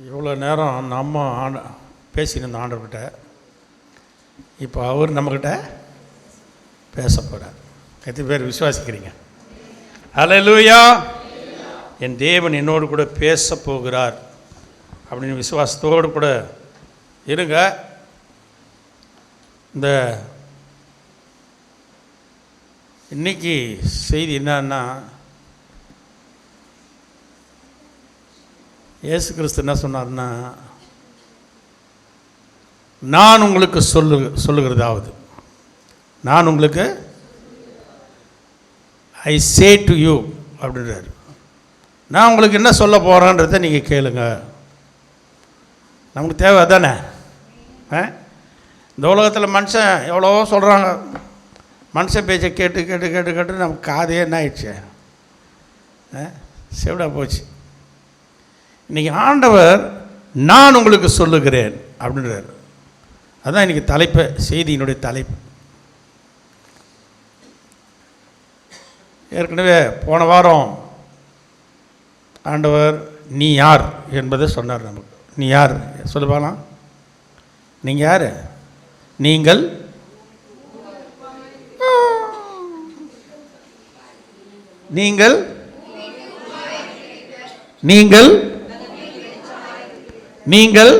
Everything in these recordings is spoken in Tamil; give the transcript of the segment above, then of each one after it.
இவ்வளோ நேரம் நம்ம பேசியிருந்த ஆண்டவர்கிட்ட இப்போ அவர் நம்மக்கிட்ட பேச போகிறார். எத்தனை பேர் விசுவாசிக்கிறீங்க? ஹல்லேலூயா. என் தேவன் என்னோடு கூட பேச போகிறார் அப்படின்னு விசுவாசத்தோடு கூட இருங்க. இந்த இன்னைக்கு செய்தி என்னன்னா, இயேசு கிறிஸ்து என்ன சொன்னார்னா, நான் உங்களுக்கு சொல்லுகிறதாவது, நான் உங்களுக்கு ஐ சே டு யூ அப்படின்றாரு. நான் உங்களுக்கு என்ன சொல்ல போகிறேன்றதை நீங்கள் கேளுங்க. நமக்கு தேவை தானே. இந்த உலகத்தில் மனுஷன் எவ்வளோ சொல்கிறாங்க, மனுஷன் பேச்சை கேட்டு கேட்டு கேட்டு கேட்டு நமக்கு காதே என்ன ஆயிடுச்சு, செவிடாக போச்சு. இன்றைக்கி ஆண்டவர் நான் உங்களுக்கு சொல்லுகிறேன் அப்படின்றார். அதுதான் இன்றைக்கி தலைப்பு, செய்தியினுடைய தலைப்பு. ஏற்கனவே போன வாரம் ஆண்டவர் நீ யார் என்பதை சொன்னார் நமக்கு. நீ யார் சொல்லு பார்க்கலாம். நீங்கள் யார்? நீங்கள் நீங்கள் நீங்கள் நீங்கள்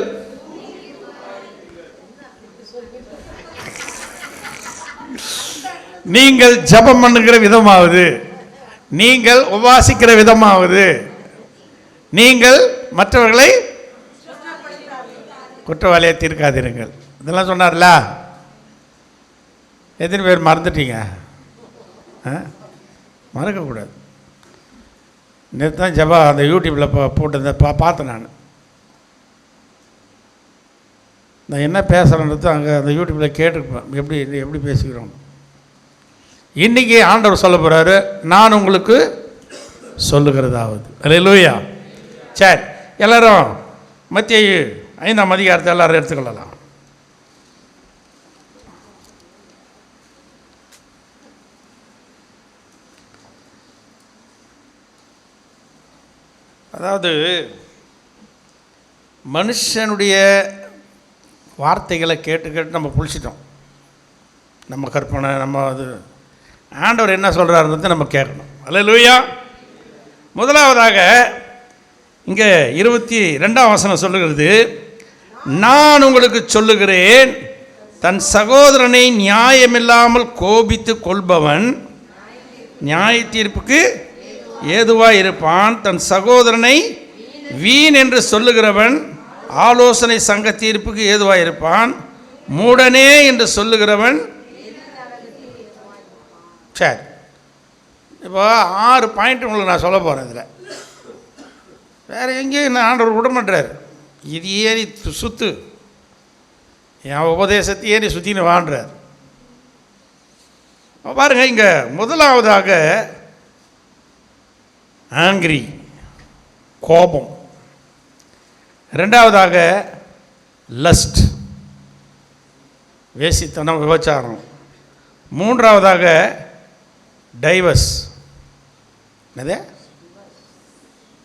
நீங்கள் ஜெபம் பண்ணுகிற விதமாவது, நீங்கள் உபாசிக்கிற விதமாவது, நீங்கள் மற்றவர்களை குற்றவாளியை தீர்க்காதீர்கள், இதெல்லாம் சொன்னார்ல. எத்தனை பேர் மறந்துட்டீங்க? மறக்கக்கூடாது. நேற்று தான் ஜபா அந்த யூடியூப்பில் போட்டு பார்த்தேன். நான் என்ன பேசுகிறேன்றது அங்கே அந்த யூடியூப்பில் கேட்டுருப்பேன், எப்படி பேசிக்கிறோம். இன்றைக்கி ஆண்டவர் சொல்ல போகிறாரு, நான் உங்களுக்கு சொல்லுகிறதாவது. அல்லேலூயா. சரி, எல்லோரும் மத்தேயு 5ஆம் அதிகாரத்தை எல்லோரும் எடுத்துக்கொள்ளலாம். அதாவது மனுஷனுடைய வார்த்தைகளை கேட்டு கேட்டு நம்ம புளிச்சிட்டோம். நம்ம கற்பனை, நம்ம அது ஆண்டவர் என்ன சொல்கிறாருன்றதை நம்ம கேட்கணும். அல்லேலூயா. முதலாவதாக இங்கே 22ஆம் வசனம் சொல்லுகிறது, நான் உங்களுக்கு சொல்லுகிறேன், தன் சகோதரனை நியாயமில்லாமல் கோபித்து கொள்பவன் நியாய தீர்ப்புக்கு ஏதுவாக இருப்பான். தன் சகோதரனை வீண் என்று சொல்லுகிறவன் ஆலோசனை சங்க தீர்ப்புக்கு ஏதுவாக இருப்பான். மூடனே என்று சொல்லுகிறவன். சரி, இப்போ 6 பாயிண்ட் உங்களுக்கு நான் சொல்ல போகிறேன். இதில் வேறு எங்கேயும் என்ன ஆண்டவர் விட மாட்டார். இது ஏறி சுற்று, என் உபதேசத்தை ஏறி சுற்றின்னு வாழ்கிறார். பாருங்கள், இங்கே முதலாவதாக ஆங்கிரி, கோபம். ரெண்டாவதாக லஸ்ட், வேசித்தனம், விபச்சாரம். மூன்றாவதாக டைவர்ஸ், என்னது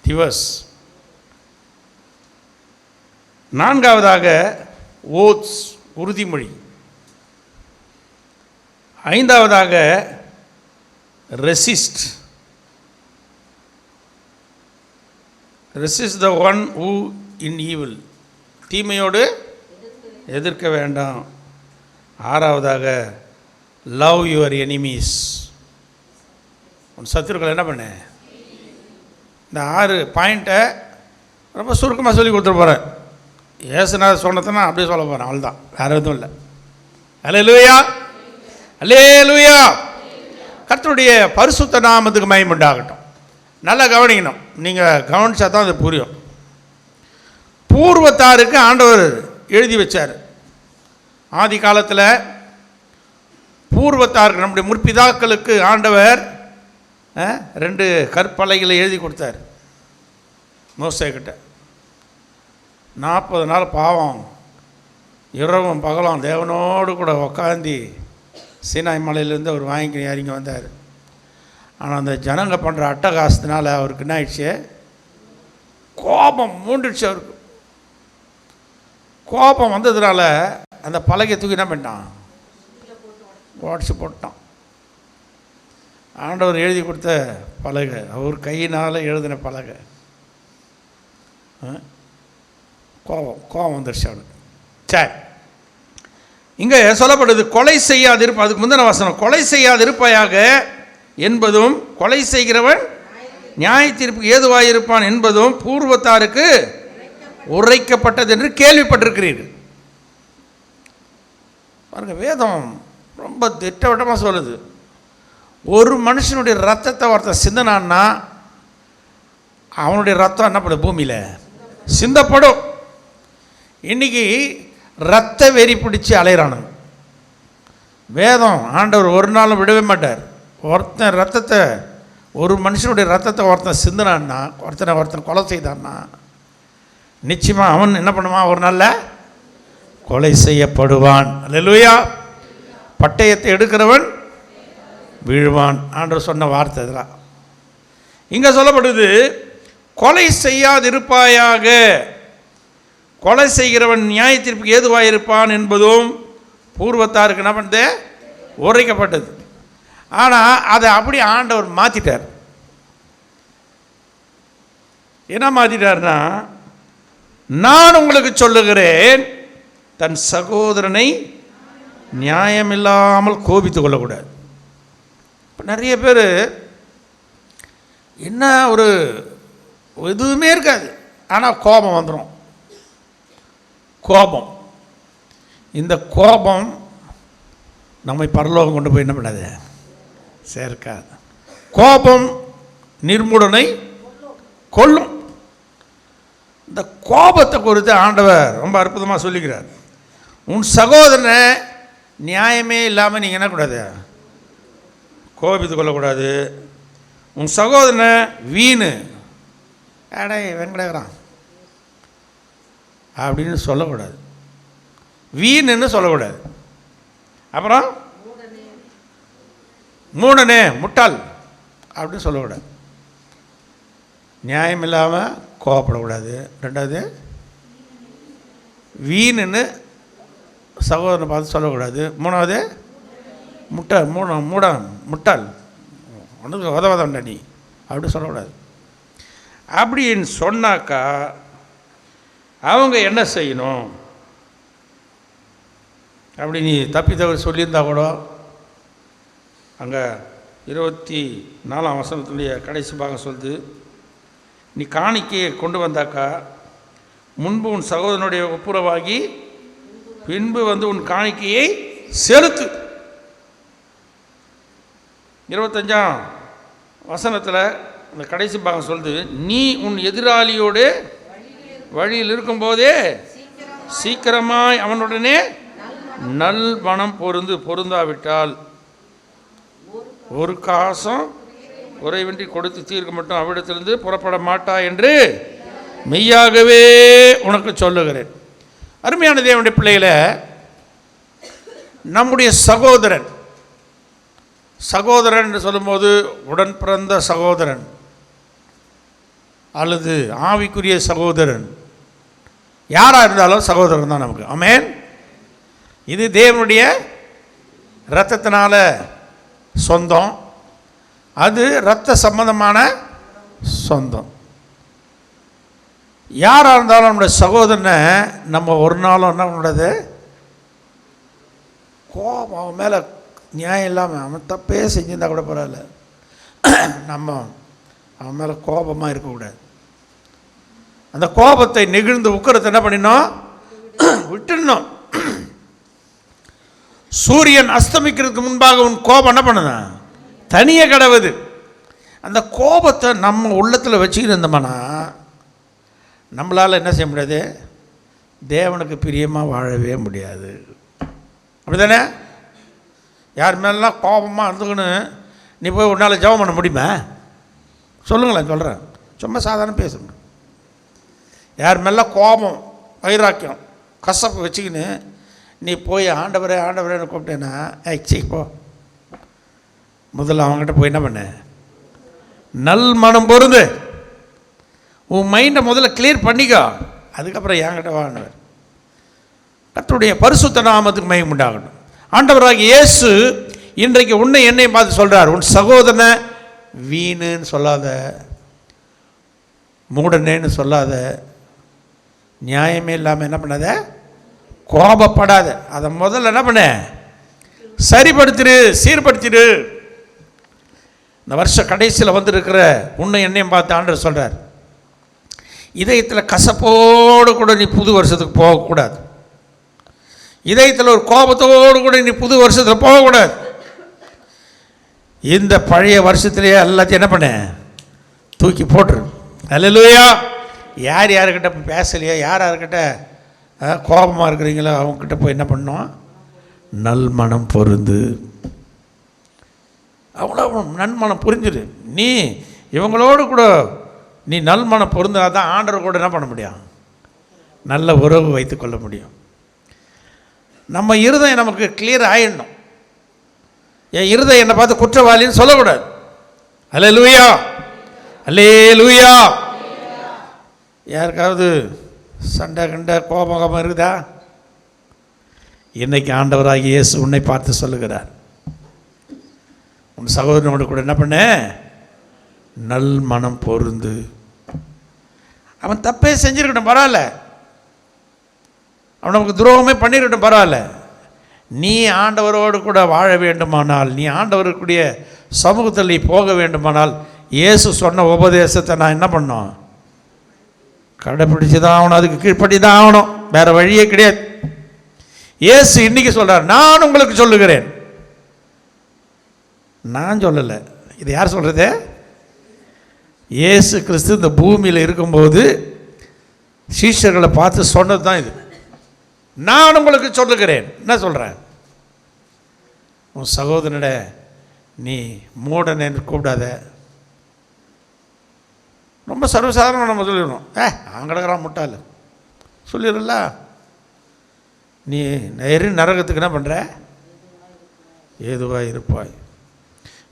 டிவர்ஸ். நான்காவதாக ஓத்ஸ், உறுதிமொழி. ஐந்தாவதாக resist, resist the one who in evil, தீமையோடு எதிர்க்க வேண்டாம். ஆறாவதாக லவ் யுவர் எனிமீஸ், உன் சத்துருக்கள் என்ன பண்ண. இந்த 6 பாயிண்ட்டை ரொம்ப சுருக்கமாக சொல்லி கொடுத்துட்டு போகிறேன். ஏசுநாதர் சொன்னதுன்னா அப்படியே சொல்ல போகிறேன், அவ்வளோதான், வேறு எதுவும் இல்லை. அல்லேலூயா, அல்லேலூயா. கர்த்தருடைய பரிசுத்த நாமத்துக்கு மகிமை உண்டாகட்டும். நல்லா கவனிக்கணும், நீங்கள் கவனிச்சா தான் அது புரியும். பூர்வத்தாருக்கு ஆண்டவர் எழுதி வச்சார். ஆதி காலத்தில் பூர்வத்தாருக்கு, நம்முடைய முற்பிதாக்களுக்கு ஆண்டவர் 2 கற்பலகைகளை எழுதி கொடுத்தார் மோசேக்கிட்ட. 40 நாள் பாவம், இரவும் பகலும் தேவனோடு கூட உக்காந்தி சீனாய் மலையிலேருந்து அவர் வாங்கிக்க இறங்கி வந்தார். ஆனால் அந்த ஜனங்க பண்ணுற அட்டகாசத்தினால அவருக்கு என்ன ஆயிடுச்சு, கோபம் மூண்டுடுச்சு அவருக்கு. கோபம் வந்ததுனால அந்த பலகையை தூக்கி என்ன பண்ணிட்டான்? உடச்சி போட்டான். ஆண்டவர் எழுதி கொடுத்த பலகை, அவர் கையினால் எழுதின பலகை. கோபம் வந்துருச்சு அவனுக்கு. சரி, இங்கே சொல்லப்படுது கொலை செய்யாதிருப்ப. அதுக்கு முந்தின வசனம், கொலை செய்யாதிருப்பாயாக என்பதும் கொலை செய்கிறவன் நியாய தீர்ப்புக்கு ஏதுவாயிருப்பான் என்பதும் பூர்வத்தாருக்கு உரைக்கப்பட்டது என்று கேள்விப்பட்டிருக்கிறீர்கள். பாருங்க, வேதம் ரொம்ப திட்டவட்டமாக சொல்லுது. ஒரு மனுஷனுடைய ரத்தத்தை ஒருத்தன் சிந்தனான்னா அவனுடைய ரத்தம் என்ன பண்ணும்? பூமியில் சிந்தப்படும். இன்னைக்கு ரத்த வெறி பிடிச்சி அலையிறானுங்க. வேதம் ஆண்டவர் ஒரு நாளும் விடவே மாட்டார். ஒருத்தன் ரத்தத்தை, ஒரு மனுஷனுடைய ரத்தத்தை ஒருத்தன் சிந்தனான்னா, ஒருத்தன் கொலை செய்தான்னா நிச்சயமாக அவன் என்ன பண்ணுவான்? ஒரு நாள்ல கொலை செய்யப்படுவான். அல்லேலூயா. பட்டயத்தை எடுக்கிறவன் வீழ்வான். ஆண்டவர் சொன்ன வார்த்தை இதெல்லாம். இங்கே சொல்லப்படுது, கொலை செய்யாதிருப்பாயாக, கொலை செய்கிறவன் நியாய தீர்ப்புக்கு ஏதுவாயிருப்பான் என்பதும் பூர்வத்தாருக்கு என்ன பண்ணது? உரைக்கப்பட்டது. ஆனால் அதை அப்படி ஆண்டவர் மாற்றிட்டார். என்ன மாற்றிட்டார்னா, நான் உங்களுக்கு சொல்லுகிறேன், தன் சகோதரனை நியாயமில்லாமல் கோபித்து கொள்ளக்கூடாது. இப்போ நிறைய பேர் என்ன, ஒரு எதுவுமே இருக்காது, ஆனால் கோபம் வந்துடும். கோபம், இந்த கோபம் நம்மை பரலோகம் கொண்டு போய் என்ன பண்ணாது? சேர்க்காது. கோபம் நிர்மூடனை கொல்லும். இந்த கோபத்தை குறித்து ஆண்டவர் ரொம்ப அற்புதமாக சொல்லிக்கிறார். உன் சகோதரனை நியாயமே இல்லாமல் நீங்கள் என்ன கூடாது? கோபித்து கொள்ளக்கூடாது. உன் சகோதரனை வீணு அடை வெங்கடகிறான் அப்படின்னு சொல்லக்கூடாது. வீணுன்னு சொல்லக்கூடாது. அப்புறம் மூடனே, முட்டாள் அப்படின்னு சொல்லக்கூடாது. நியாயம் இல்லாமல் கோவப்படக்கூடாது. ரெண்டாவது, வீணுன்னு சகோதரனை பார்த்து சொல்லக்கூடாது. மூணாவது, முட்டாள் ஒன்றுக்கு உதவதண்டா நீ அப்படின்னு சொல்லக்கூடாது. அப்படின்னு சொன்னாக்கா அவங்க என்ன செய்யணும்? அப்படி நீ தப்பி தவறி சொல்லியிருந்தா கூட, அங்கே 24ஆம் வசனத்துடைய கடைசி பாகம் சொல்லுது, நீ காணிக்கையை கொண்டு வந்தாக்கா முன்பு உன் சகோதரனுடைய ஒப்புரவாகி பின்பு வந்து உன் காணிக்கையை செலுத்து. 25ஆம் வசனத்தில் அந்த கடைசி பாகம் சொல்லுது, நீ உன் எதிராளியோடு வழியில் இருக்கும்போதே சீக்கிரமாய் அவனுடனே நல் பணம் பொருந்தாவிட்டால் ஒரு காசும் குறைவின்றி கொடுத்து தீர்க்க மட்டும் அவ்விடத்திலிருந்து புறப்பட மாட்டா என்று மெய்யாகவே உனக்கு சொல்லுகிறேன். அருமையான தேவனுடைய பிள்ளைகளை, நம்முடைய சகோதரன் என்று சொல்லும்போது உடன் பிறந்த சகோதரன் அல்லது ஆவிக்குரிய சகோதரன் யாராக இருந்தாலும் சகோதரன் தான் நமக்கு. ஆமென். இது தேவனுடைய இரத்தத்தினால சொந்தம், அது இரத்த சம்பந்தமான சொந்தம். யாராக இருந்தாலும் நம்முடைய சகோதரனை நம்ம ஒரு நாளும் என்ன பண்ணுறது? கோபம், அவன் மேலே நியாயம் இல்லாமல் அவன் தப்பே செஞ்சிருந்தா கூட பரவாயில்ல, நம்ம அவன் மேலே கோபமாக இருக்கக்கூடாது. அந்த கோபத்தை நெகிழ்ந்து உக்கரத்தை என்ன பண்ணினோம்? விட்டுடணும். சூரியன் அஸ்தமிக்கிறதுக்கு முன்பாக உன் கோபம் என்ன பண்ணுது? தனியே கிடவுது. அந்த கோபத்தை நம்ம உள்ளத்தில் வச்சுக்கிட்டு இருந்தோம்னா நம்மளால் என்ன செய்ய முடியாது? தேவனுக்கு பிரியமாக வாழவே முடியாது. அப்படி தானே? யார் மேலாம் கோபமாக இருந்துக்கன்னு நீ போய் உன்னால் ஜெபம் பண்ண முடியுமா? சொல்லுங்களேன், சொல்கிறேன், சும்மா சாதாரண பேசுங்க. யார் மேலே கோபம், வைராக்கியம், கசப்பு வச்சுக்கின்னு நீ போய் ஆண்டவரேன்னு கூப்பிட்டேன்னா போ, முதல்ல அவங்ககிட்ட போய் என்ன பண்ண? நல் மனம் பொருந்து உன் மைண்டை முதல்ல கிளியர் பண்ணிக்கோ, அதுக்கப்புறம் என்கிட்ட வாங்கினார். கர்த்தருடைய பரிசுத்த நாமத்துக்கு மகிமை உண்டாகட்டும். ஆண்டவராகிய இயேசு இன்றைக்கு உன்னை என்னை பார்த்து சொல்கிறார், உன் சகோதரனை வீணுன்னு சொல்லாத, மூடனேன்னு சொல்லாத, நியாயமே இல்லாமல் என்ன பண்ணாத, கோபப்படாத. அதை முதல்ல என்ன பண்ண, சரிப்படுத்திடு, சீர்படுத்திடு. இந்த வருஷ கடைசியில் வந்திருக்கிற உன்னை என்னையும் பார்த்து ஆண்டவர் சொல்கிறார், இதயத்தில் கசப்போடு கூட நீ புது வருஷத்துக்கு போகக்கூடாது. இதயத்தில் ஒரு கோபத்தோடு கூட நீ புது வருஷத்தில் போகக்கூடாது. இந்த பழைய வருஷத்துலேயே எல்லாத்தையும் என்ன பண்ண, தூக்கி போட்டுரு. அல்லேலூயா. யார் யாருக்கிட்ட பேசலையோ, யார் யாருக்கிட்ட கோபமாக இருக்கிறீங்களோ அவங்கக்கிட்ட போய் என்ன பண்ணோம், நல்மனம் பொருந்து. அவ்வளோ நன்மனம் புரிஞ்சுது. நீ இவங்களோடு கூட நீ நல்மனம் பொருந்தால் தான் ஆண்டவர் கூட என்ன பண்ண முடியும், நல்ல உறவு வைத்து கொள்ள முடியும். நம்ம இருதயம் நமக்கு கிளியர் ஆகிடணும். என் இருதயம் என்னை பார்த்து குற்றவாளின்னு சொல்லக்கூடாது. அல்லேலூயா, அல்லேலூயா. யாருக்காவது சண்டை கண்ட கோபம் இருக்குதா? இன்னைக்கு ஆண்டவராகிய இயேசு உன்னை பார்த்து சொல்லுகிறார், உன் சகோதரனோடு கூட என்ன பண்ண, நல் மனம் பொருந்து. அவன் தப்பே செஞ்சிருக்கட்டும், பரவாயில்ல. அவன் நமக்கு துரோகமே பண்ணிருக்கட்டும், பரவாயில்ல. நீ ஆண்டவரோடு கூட வாழ வேண்டுமானால், நீ ஆண்டவருக்குரிய சமூகத்தில் நீ போக வேண்டுமானால், இயேசு சொன்ன உபதேசத்தை நான் என்ன பண்ணோம், கடைப்பிடிச்சு தான் ஆகணும். அதுக்கு கீழ்ப்படி தான் ஆகணும். வேறு வழியே கிடையாது. இயேசு இன்னைக்கு சொல்கிறார், நான் உங்களுக்கு சொல்லுகிறேன். நான் சொல்லலை, இது யார் சொல்கிறது? இயேசு கிறிஸ்து இந்த பூமியில் இருக்கும்போது சீஷர்களை பார்த்து சொன்னது தான் இது. நான் உங்களுக்கு சொல்லுகிறேன். என்ன சொல்கிறேன், உன் சகோதரனிட நீ மூடனை கூப்பிடாத. ரொம்ப சர்வசாதாரணமாக நம்ம சொல்லிடணும், அவன் கிடக்கிறான் முட்டாள் சொல்லிடல. நீ நரகத்துக்கு என்ன பண்ணுற, ஏதுவாக இருப்பாய்.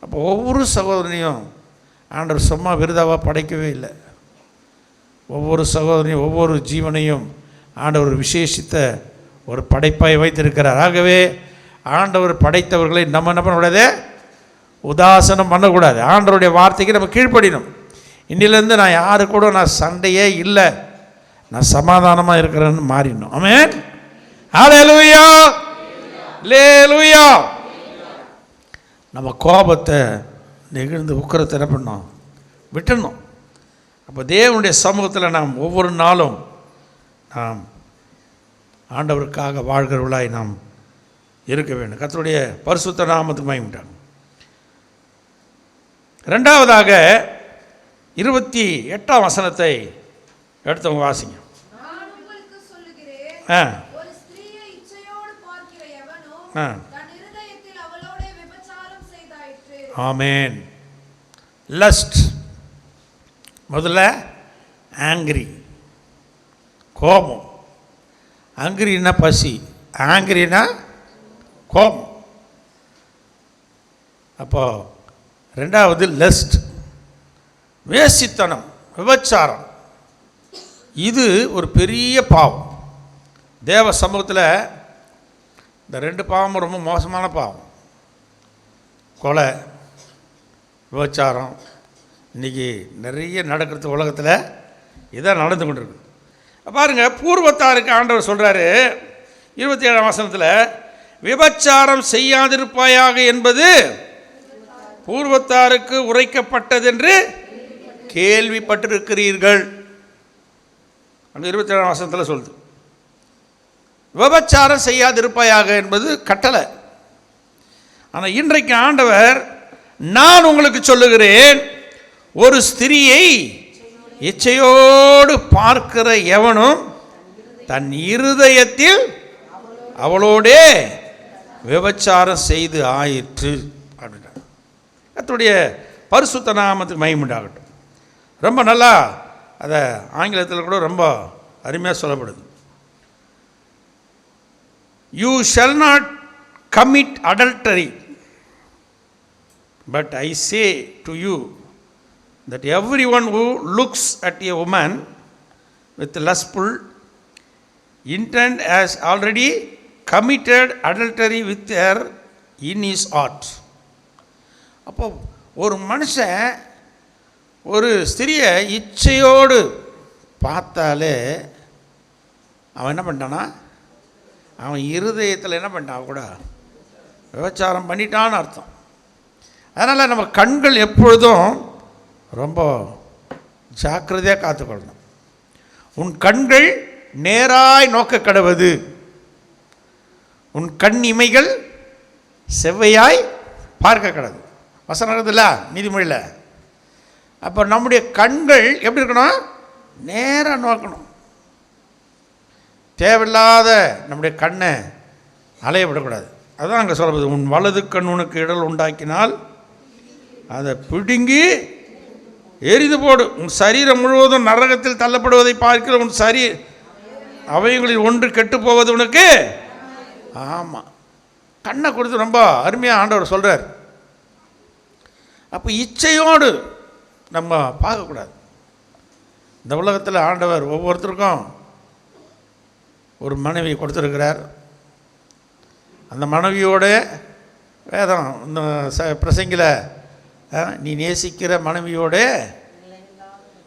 அப்போ ஒவ்வொரு சகோதரனையும் ஆண்டவர் சும்மா விருதாவாக படைக்கவே இல்லை. ஒவ்வொரு சகோதரனையும் ஒவ்வொரு ஜீவனையும் ஆண்டவர் விசேஷித்த ஒரு படைப்பாய் வைத்திருக்கிறார். ஆகவே ஆண்டவர் படைத்தவர்களை நம்ம என்ன பண்ணக்கூடாது, உதாசனம் பண்ணக்கூடாது. ஆண்டவருடைய வார்த்தைக்கு நம்ம கீழ்ப்படினோம். இன்னிலேருந்து நான் யாரு கூட நான் சண்டையே இல்லை, நான் சமாதானமாக இருக்கிறேன்னு மாறிடணும். ஆமென். ஹல்லேலூயா, ஹல்லேலூயா. நம்ம கோபத்தை நெகிழ்ந்து உக்கிரத்தை என்ன பண்ணோம், விட்டுடணும். அப்போ தேவனுடைய சமூகத்தில் நாம் ஒவ்வொரு நாளும் நாம் ஆண்டவருக்காக வாழ்கிறவர்களாய் நாம் இருக்க வேண்டும். கர்த்தருடைய பரிசுத்த நாமத்துக்கு மகிமை உண்டாகும். ரெண்டாவதாக 28ஆம் வசனத்தை எடுத்தவங்க வாசிங்க. ஆமென். லஸ்ட் முதல்ல ஆங்கிரி, கோபம். ஆங்கிரின்னா பசி, ஆங்கிரினா கோபம். அப்போ ரெண்டாவது லஸ்ட், வேசித்தனம், விபச்சாரம். இது ஒரு பெரிய பாவம். தேவ சமூகத்தில் இந்த ரெண்டு பாவமும் ரொம்ப மோசமான பாவம். கொலை, விபச்சாரம் இன்றைக்கி நிறைய நடக்கிறது உலகத்தில். இதான் நடந்து கொண்டு இருக்குது. பாருங்கள், பூர்வத்தாருக்கு ஆண்டவர் சொல்கிறாரு 27ஆம் வசனத்தில், விபச்சாரம் செய்யாதிருப்பாயாக என்பது பூர்வத்தாருக்கு உரைக்கப்பட்டதென்று கேள்விப்பட்டிருக்கிறீர்கள். அந்த 27ஆம் வசனத்தில் சொல்லுது, விபச்சாரம் செய்யாதிருப்பாயாக என்பது கட்டளை. ஆனால் இன்றைக்கு ஆண்டவர், நான் உங்களுக்கு சொல்லுகிறேன், ஒரு ஸ்திரியை இச்சையோடு பார்க்கிற எவனும் தன் இருதயத்தில் அவளோடே விபச்சாரம் செய்து ஆயிற்று அப்படின்னா. கர்த்தருடைய பரிசுத்த நாமத்துக்கு மகிமை உண்டாகட்டும். ரொம்ப நல்லா அதை ஆங்கிலத்தில் கூட ரொம்ப அருமையாக சொல்லப்படுது. You shall not commit adultery, but I say to you that everyone who looks at a woman with lustful intent has already committed adultery with her in his heart. அப்போ ஒரு மனுஷன் ஒரு ஸ்திரியை இச்சையோடு பார்த்தாலே அவன் என்ன பண்ணிட்டானா, அவன் இருதயத்தில் என்ன பண்ணிட்டான், கூட விபச்சாரம் பண்ணிட்டான்னு அர்த்தம். அதனால் நம்ம கண்கள் எப்பொழுதும் ரொம்ப ஜாக்கிரதையாக காத்துக்கொள்ளணும். உன் கண்கள் நேராய் நோக்க கடவது, உன் கண் இமைகள் செவ்வையாய் பார்க்க கடவுது. வசனம் இருக்குதுல்ல நீதிமொழியில். அப்போ நம்முடைய கண்கள் எப்படி இருக்கணும், நேராக நோக்கணும். தேவையில்லாத நம்முடைய கண்ணை அலைய விடக்கூடாது. அதுதான் அங்கே சொல்வது, உன் வலது கண் உனக்கு இடல் உண்டாக்கினால் அதை பிடுங்கி எரிந்து போடு. உன் சரீரம் முழுவதும் நரகத்தில் தள்ளப்படுவதை பார்க்கிற உன் அவைகளில் ஒன்று கெட்டு போவது உனக்கு. ஆமாம், கண்ணை கொடுத்து ரொம்ப அருமையாக ஆண்டவர் சொல்கிறார். அப்போ இச்சையோடு நம்ம பார்க்கக்கூடாது. இந்த உலகத்தில் ஆண்டவர் ஒவ்வொருத்தருக்கும் ஒரு மனைவி கொடுத்துருக்கிறார். அந்த மனைவியோட வேதம் இந்த பிரசங்கில நீ நேசிக்கிற மனைவியோட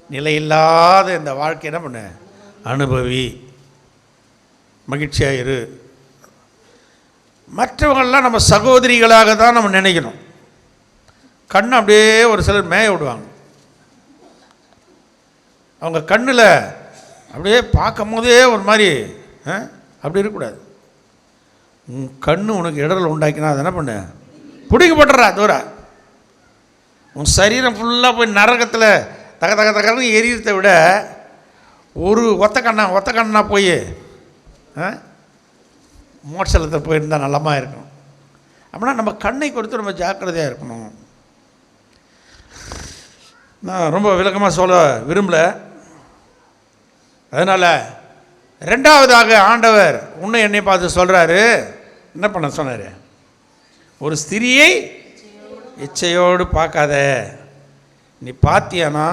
நிலையில்லாத இந்த வாழ்க்கை என்ன பண்ண அனுபவி, மகிழ்ச்சியாக இரு. மற்றவங்கள்லாம் நம்ம சகோதரிகளாக தான் நம்ம நினைக்கணும். கண்ணை அப்படியே ஒரு சிலர் மேய விடுவாங்க. அவங்க கண்ணில் அப்படியே பார்க்கும் போதே ஒரு மாதிரி அப்படி இருக்கக்கூடாது. உன் கண்ணு உனக்கு இடரல் உண்டாக்கினா அதை என்ன பண்ண பிடிக்க போட்டுறா தூரா. உன் சரீரம் ஃபுல்லாக போய் நரகத்தில் தக தக தகன்னு எரியறதை விட ஒரு ஒத்த கண்ணா போய் மோட்சத்தில் போயிருந்தால் நல்லமாக இருக்கும். அப்படின்னா நம்ம கண்ணை கொடுத்து ரொம்ப ஜாக்கிரதையாக இருக்கணும். நான் ரொம்ப விளக்கமாக சொல்ல விரும்பலை. அதனால் ரெண்டாவதாக ஆண்டவர் உன்னை என்னை பார்த்து சொல்கிறாரு, என்ன பண்ண சொன்னார், ஒரு ஸ்திரியை இச்சையோடு பார்க்காத. நீ பார்த்தியானா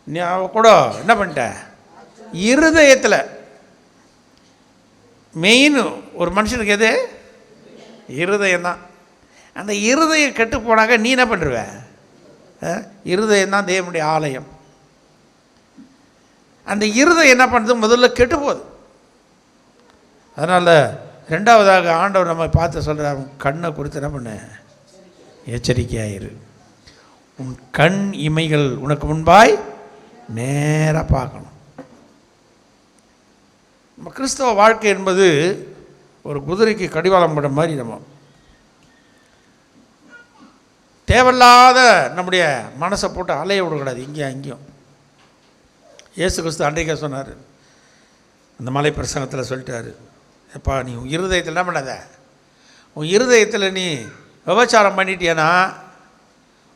நீ அவ கூட என்ன பண்ணிட்ட, இருதயத்தில் மெயின் ஒரு மனுஷனுக்கு எது, இருதயம்தான். அந்த இருதயம் கெட்டு போனாக்க நீ என்ன பண்ணுருவ, இருதயம்தான் தேவனுடைய ஆலயம். அந்த இருதயம் என்ன பண்ணுறது, முதல்ல கெட்டு போகுது. அதனால் ரெண்டாவதாக ஆண்டவர் நம்ம பார்த்து சொல்கிறார், கண்ணை குறித்து என்ன பண்ண எச்சரிக்கையாயிரு. உன் கண் இமைகள் உனக்கு முன்பாய் நேராக பார்க்கணும். நம்ம கிறிஸ்தவ வாழ்க்கை என்பது ஒரு குதிரைக்கு கடிவாளம் போட மாதிரி. நம்ம தேவையில்லாத நம்முடைய மனசை போட்டு அலைய விடக்கூடாது இங்கேயும் அங்கேயும். இயேசு கிறிஸ்து அன்றைக்கே சொன்னார், அந்த மலை பிரசங்கத்தில் சொல்லிட்டாரு, எப்பா நீ உன் இருதயத்தில் என்ன பண்ணாத, உன் இருதயத்தில் நீ விபச்சாரம் பண்ணிட்டியனா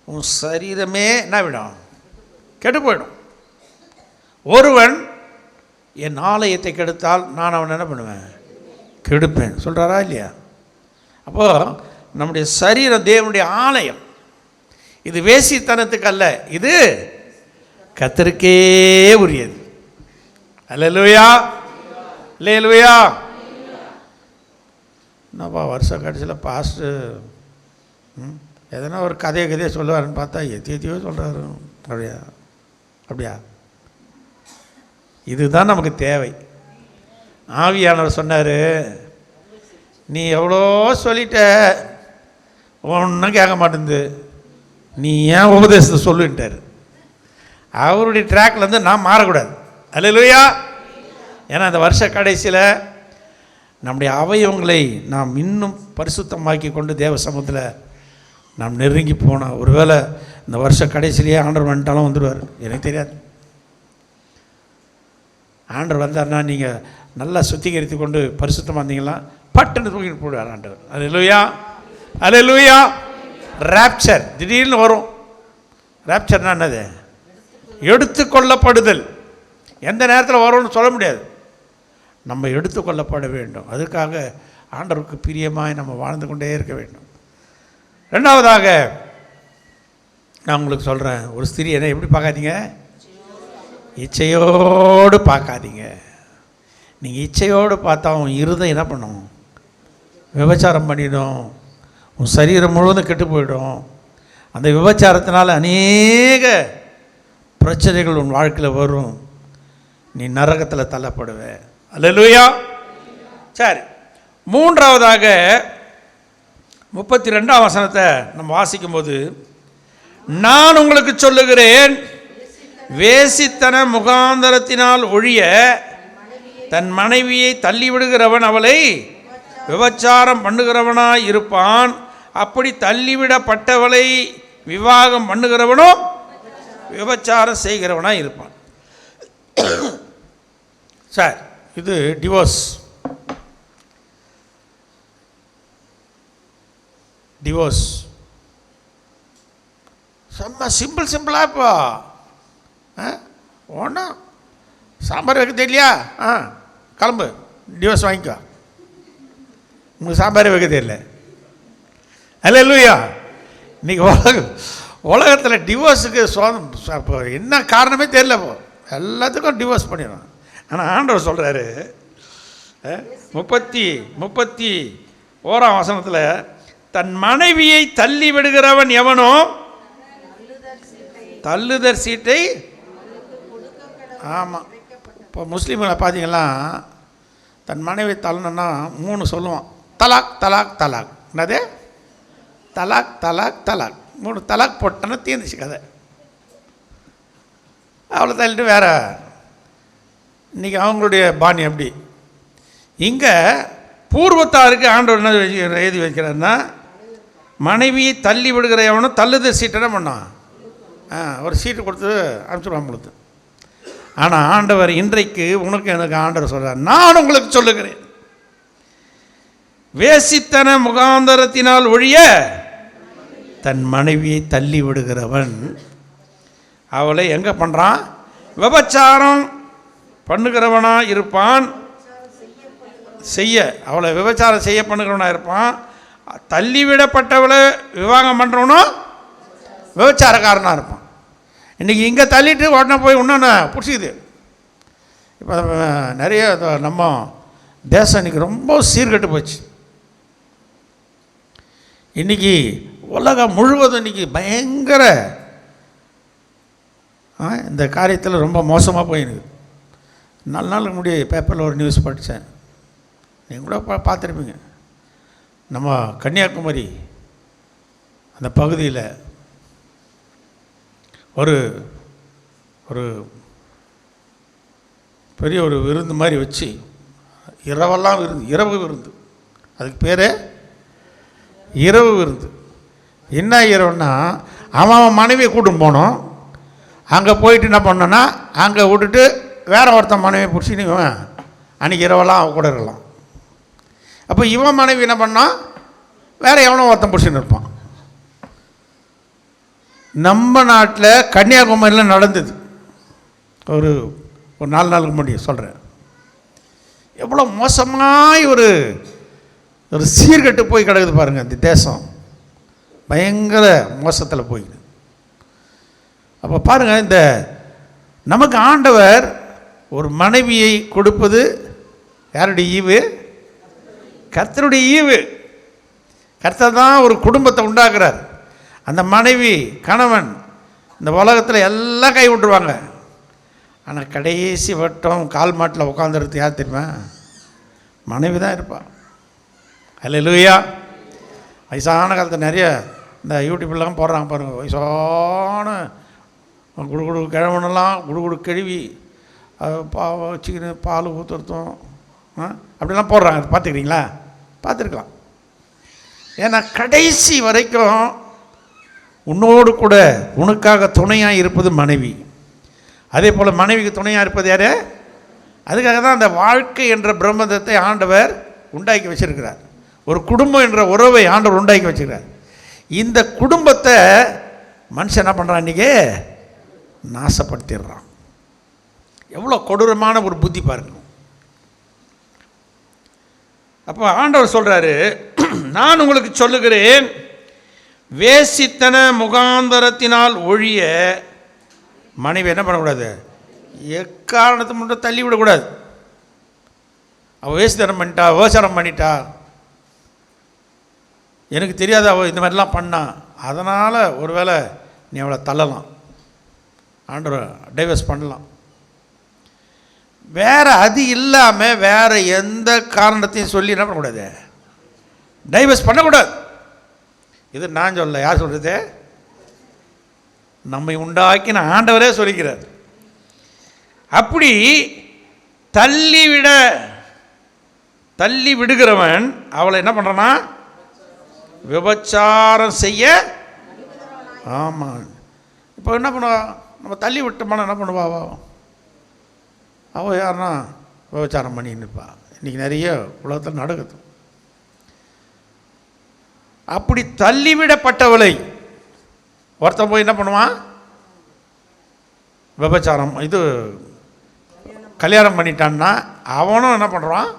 உன் சரீரமே என்ன விடும், கெட்டு போயிடும். ஒருவன் என் ஆலயத்தை கெடுத்தால் நான் அவனை என்ன பண்ணுவேன், கெடுப்பேன் சொல்கிறாரா இல்லையா? அப்போது நம்முடைய சரீரம் தேவனுடைய ஆலயம். இது வேசித்தனத்துக்கு அல்ல, இது கர்த்தருக்கே உரியது. அல்லேலூயா, அல்லேலூயா. என்னப்பா வருஷ கடைசியில் பாஸ்டர் எதனா ஒரு கதையை சொல்லுவாருன்னு பார்த்தா எத்தியோ சொல்கிறாரு. அப்படியா? இதுதான் நமக்கு தேவை. ஆவியானவர் சொன்னார், நீ எவ்வளோ சொல்லிட்ட, ஒன்றும் கேட்க மாட்டேங்குது, நீ ஏன் உபதேசத்தை சொல்லுன்ட்டார். அவருடைய ட்ராக்லேருந்து நான் மாறக்கூடாது. அல்லேலூயா. ஏன்னா அந்த வருஷ கடைசியில் நம்முடைய அவயவங்களை நாம் இன்னும் பரிசுத்தமாக்கி கொண்டு தேவ சமூகத்தில் நாம் நெருங்கி போனோம். ஒருவேளை இந்த வருஷ கடைசியிலேயே ஆண்டவர் வந்துட்டாலும் வந்துடுவார், எனக்கு தெரியாது. ஆண்டவர் வந்தார்னா நீங்கள் நல்லா சுத்திகரித்து கொண்டு பரிசுத்தமாக இருந்தீங்களா பட்டுன்னு தூக்கிட்டு போடுவார் ஆண்டவர். அல்லேலூயா, அல்லேலூயா. ராப்சர் திடீர்னு வரும். ராப்சர்னா என்னது, எடுத்துக்கொள்ளப்படுதல். எந்த நேரத்தில் வரும்னு சொல்ல முடியாது. நம்ம எடுத்துக்கொள்ளப்பட வேண்டும். அதுக்காக ஆண்டவருக்கு பிரியமாய் நம்ம வாழ்ந்து கொண்டே இருக்க வேண்டும். ரெண்டாவதாக நான் உங்களுக்கு சொல்கிறேன், ஒரு ஸ்திரீ என்ன எப்படி பார்க்காதீங்க, இச்சையோடு பார்க்காதீங்க. நீங்கள் இச்சையோடு பார்த்தா உன் இருதயம் என்ன பண்ணும்? விபச்சாரம் பண்ணிடும். உன் சரீரம் முழுவதும் கெட்டு போயிடும். அந்த விபச்சாரத்தினால் அநேக பிரச்சனைகள் உன் வாழ்க்கையில் வரும். நீ நரகத்தில் தள்ளப்படுவே. அல்லேலூயா. சரி, மூன்றாவதாக 32ஆம் வசனத்தை நம்ம வாசிக்கும்போது, நான் உங்களுக்கு சொல்லுகிறேன், வேசித்தன முகாந்தரத்தினால் ஒழிய தன் மனைவியை தள்ளிவிடுகிறவன் அவளை விபச்சாரம் பண்ணுகிறவனாய் இருப்பான். அப்படி தள்ளிவிடப்பட்டவளை விவாகம் பண்ணுகிறவனோ விபச்சாரம் செய்கிறவனாய் இருப்பான். சார், இது டிவோர்ஸ். செம்ம சிம்பிளாக இப்போ ஒன்றும் சாம்பார் வைக்க தெரியலையா? கிளம்பு, டிவோர்ஸ் வாங்கிக்கோ. உங்களுக்கு சாம்பாரே வைக்க தெரியல. அல்லேலூயா. இன்றைக்கி உலகத்தில் டிவோர்ஸுக்கு இப்போ என்ன காரணமே தெரியல. இப்போ எல்லாத்துக்கும் டிவோர்ஸ் பண்ணிடணும். ஆனால் ஆண்டவர் சொல்கிறாரு 31ஆம் வசனத்தில், தன் மனைவியை தள்ளி விடுகிறவன் எவனோ தள்ளுதற் சீட்டை. ஆமாம், இப்போ முஸ்லீம்களை பார்த்தீங்கன்னா தன் மனைவி தள்ளணுன்னா 3 சொல்லுவான். தலாக் தலாக் தலாக். என்னது? தலாக் தலாக் தலாக். 3 தலாக் போட்டோன்னா தீர்ந்துச்சு கதை. அவ்வளோ தள்ளிட்டு வேற. இன்றைக்கி அவங்களுடைய பாணி எப்படி? இங்கே பூர்வத்தாருக்கு ஆண்டவர் என்ன எழுதி வைக்கிறாருன்னா, மனைவியை தள்ளி விடுகிற எவனும் தள்ளுதல் சீட்டு என்ன பண்ணான்? ஒரு சீட்டு கொடுத்து அனுப்பிச்சுடுவான் கொடுத்து. ஆனால் ஆண்டவர் இன்றைக்கு உனக்கு எனக்கு ஆண்டவர் சொல்கிறார், நான் உங்களுக்கு சொல்லுகிறேன், வேசித்தன முகாந்தரத்தினால் ஒழிய தன் மனைவியை தள்ளி விடுகிறவன் அவளை எங்கே பண்ணுறான்? விபச்சாரம் பண்ணுகிறவனா இருப்பான். அவளை விபச்சாரம் செய்ய பண்ணுகிறவனா இருப்பான். தள்ளிவிடப்பட்டவளை விவாகம் பண்ணுறவனும் விபச்சாரக்காரனாக இருப்பான். இன்றைக்கி இங்கே தள்ளிட்டு உடனே போய் இன்னொன்று பிடிச்சிக்குது. இப்போ நிறைய நம்ம தேசம் இன்றைக்கி ரொம்ப சீர்கெட்டு போச்சு. இன்றைக்கி உலகம் முழுவதும் இன்றைக்கி பயங்கர இந்த காரியத்தில் ரொம்ப மோசமாக போயிருக்கு. 4 நாளுக்கு முன்னாடி பேப்பரில் ஒரு நியூஸ் படித்தேன். நீங்கள் கூட பார்த்துருப்பீங்க. நம்ம கன்னியாகுமரி அந்த பகுதியில் ஒரு ஒரு பெரிய ஒரு விருந்து மாதிரி வச்சு இரவெல்லாம் இரவு விருந்து. அதுக்கு பேர் இரவு விருந்து. என்ன இரவுன்னா, அவன் மனைவியை கூட்டின்னு போனோம். அங்கே போயிட்டு என்ன பண்ணோன்னா, அங்கே விட்டுட்டு வேற ஒருத்தன் மனைவியை பிடிச்சின்னு இவன் அன்றைக்கி இரவெல்லாம் அவன் கூட இருக்கலாம். அப்போ இவன் மனைவி என்ன பண்ணான், வேறு எவனோ ஒருத்தன் பிடிச்சின்னு இருப்பான். நம்ம நாட்டில் கன்னியாகுமரியில் நடந்தது. ஒரு 4 நாளுக்கு முன்னாடி சொல்கிறேன். எவ்வளோ மோசமாய் ஒரு சீர்கெட்டு போய் கிடக்குது பாருங்கள். இந்த தேசம் பயங்கர மோசத்தில் போயிடுது. அப்போ பாருங்கள், இந்த நமக்கு ஆண்டவர் ஒரு மனைவியை கொடுப்பது யாருடைய ஈவு? கர்த்தருடைய ஈவு. கர்த்தர் தான் ஒரு குடும்பத்தை உண்டாக்குறார். அந்த மனைவி கணவன் இந்த உலகத்தில் எல்லாம் கை விட்டுருவாங்க. ஆனால் கடைசி வட்டம் கால் மாட்டில் உட்காந்துருக்கு யார் தெரியுமா? மனைவி தான் இருப்பாள். அல்லேலூயா. வயசான காலத்தில் நிறைய இந்த யூடியூப்லாம் போடுறாங்க பாருங்கள். வயசான குடு கிழவனெல்லாம் குடு கழுவி வச்சுக்கின்னு பால் ஊற்றுறதும் அப்படிலாம் போடுறாங்க. பார்த்துக்கிறீங்களா? பார்த்துருக்கலாம். ஏன்னா கடைசி வரைக்கும் உன்னோடு கூட உனக்காக துணையாக இருப்பது மனைவி. அதே போல் மனைவிக்கு துணையாக இருப்பது யார்? அதுக்காக தான் அந்த வாழ்க்கை என்ற பிரம்மத்தை ஆண்டவர் உண்டாக்கி வச்சிருக்கிறார். ஒரு குடும்பம் என்ற உறவை ஆண்டவர் உண்டாக்கி வச்சிருக்கிறார். இந்த குடும்பத்தை மனுஷன் என்ன பண்ணுறான்? இன்றைக்கி நாசப்படுத்திடுறான். எவ்வளோ கொடூரமான ஒரு புத்தி பாருங்க. அப்போ ஆண்டவர் சொல்கிறாரு, நான் உங்களுக்கு சொல்லுகிறேன், வேசித்தன முகாந்தரத்தினால் ஒழிய மனைவி என்ன பண்ணக்கூடாது? எக்காரணத்தை மட்டும் தள்ளி விடக்கூடாது. அவள் வேசித்தனம் பண்ணிட்டா, விபச்சாரம் பண்ணிட்டா, எனக்கு தெரியாது அவள் இந்த மாதிரிலாம் பண்ணா, அதனால் ஒருவேளை நீ அவளை தள்ளலாம், ஆண்டவர் டைவர்ஸ் பண்ணலாம். வேறு அது இல்லாமல் வேறு எந்த காரணத்தையும் சொல்லி என்ன பண்ணக்கூடாது, டைவர்ஸ் பண்ணக்கூடாது. இது நான் சொல்ல, யார் சொல்கிறது? நம்மை உண்டாக்கின ஆண்டவரே சொல்லிக்கிறார். அப்படி தள்ளி விடுகிறவன் அவளை என்ன பண்ணுறான்னா விபச்சாரம் செய்ய. ஆமாம், இப்போ என்ன பண்ணுவா, நம்ம தள்ளி விட்டோம்னா என்ன பண்ணுவா, அவள் யாருன்னா விபச்சாரம் பண்ணின்னு இருப்பா. இன்றைக்கி நிறைய உலகத்தில் நடக்குது. அப்படி தள்ளிவிடப்பட்டவளை ஒருத்தன் போய் என்ன பண்ணுவான், விபச்சாரம் இது கல்யாணம் பண்ணிட்டான்னா அவனும் என்ன பண்ணுறான்,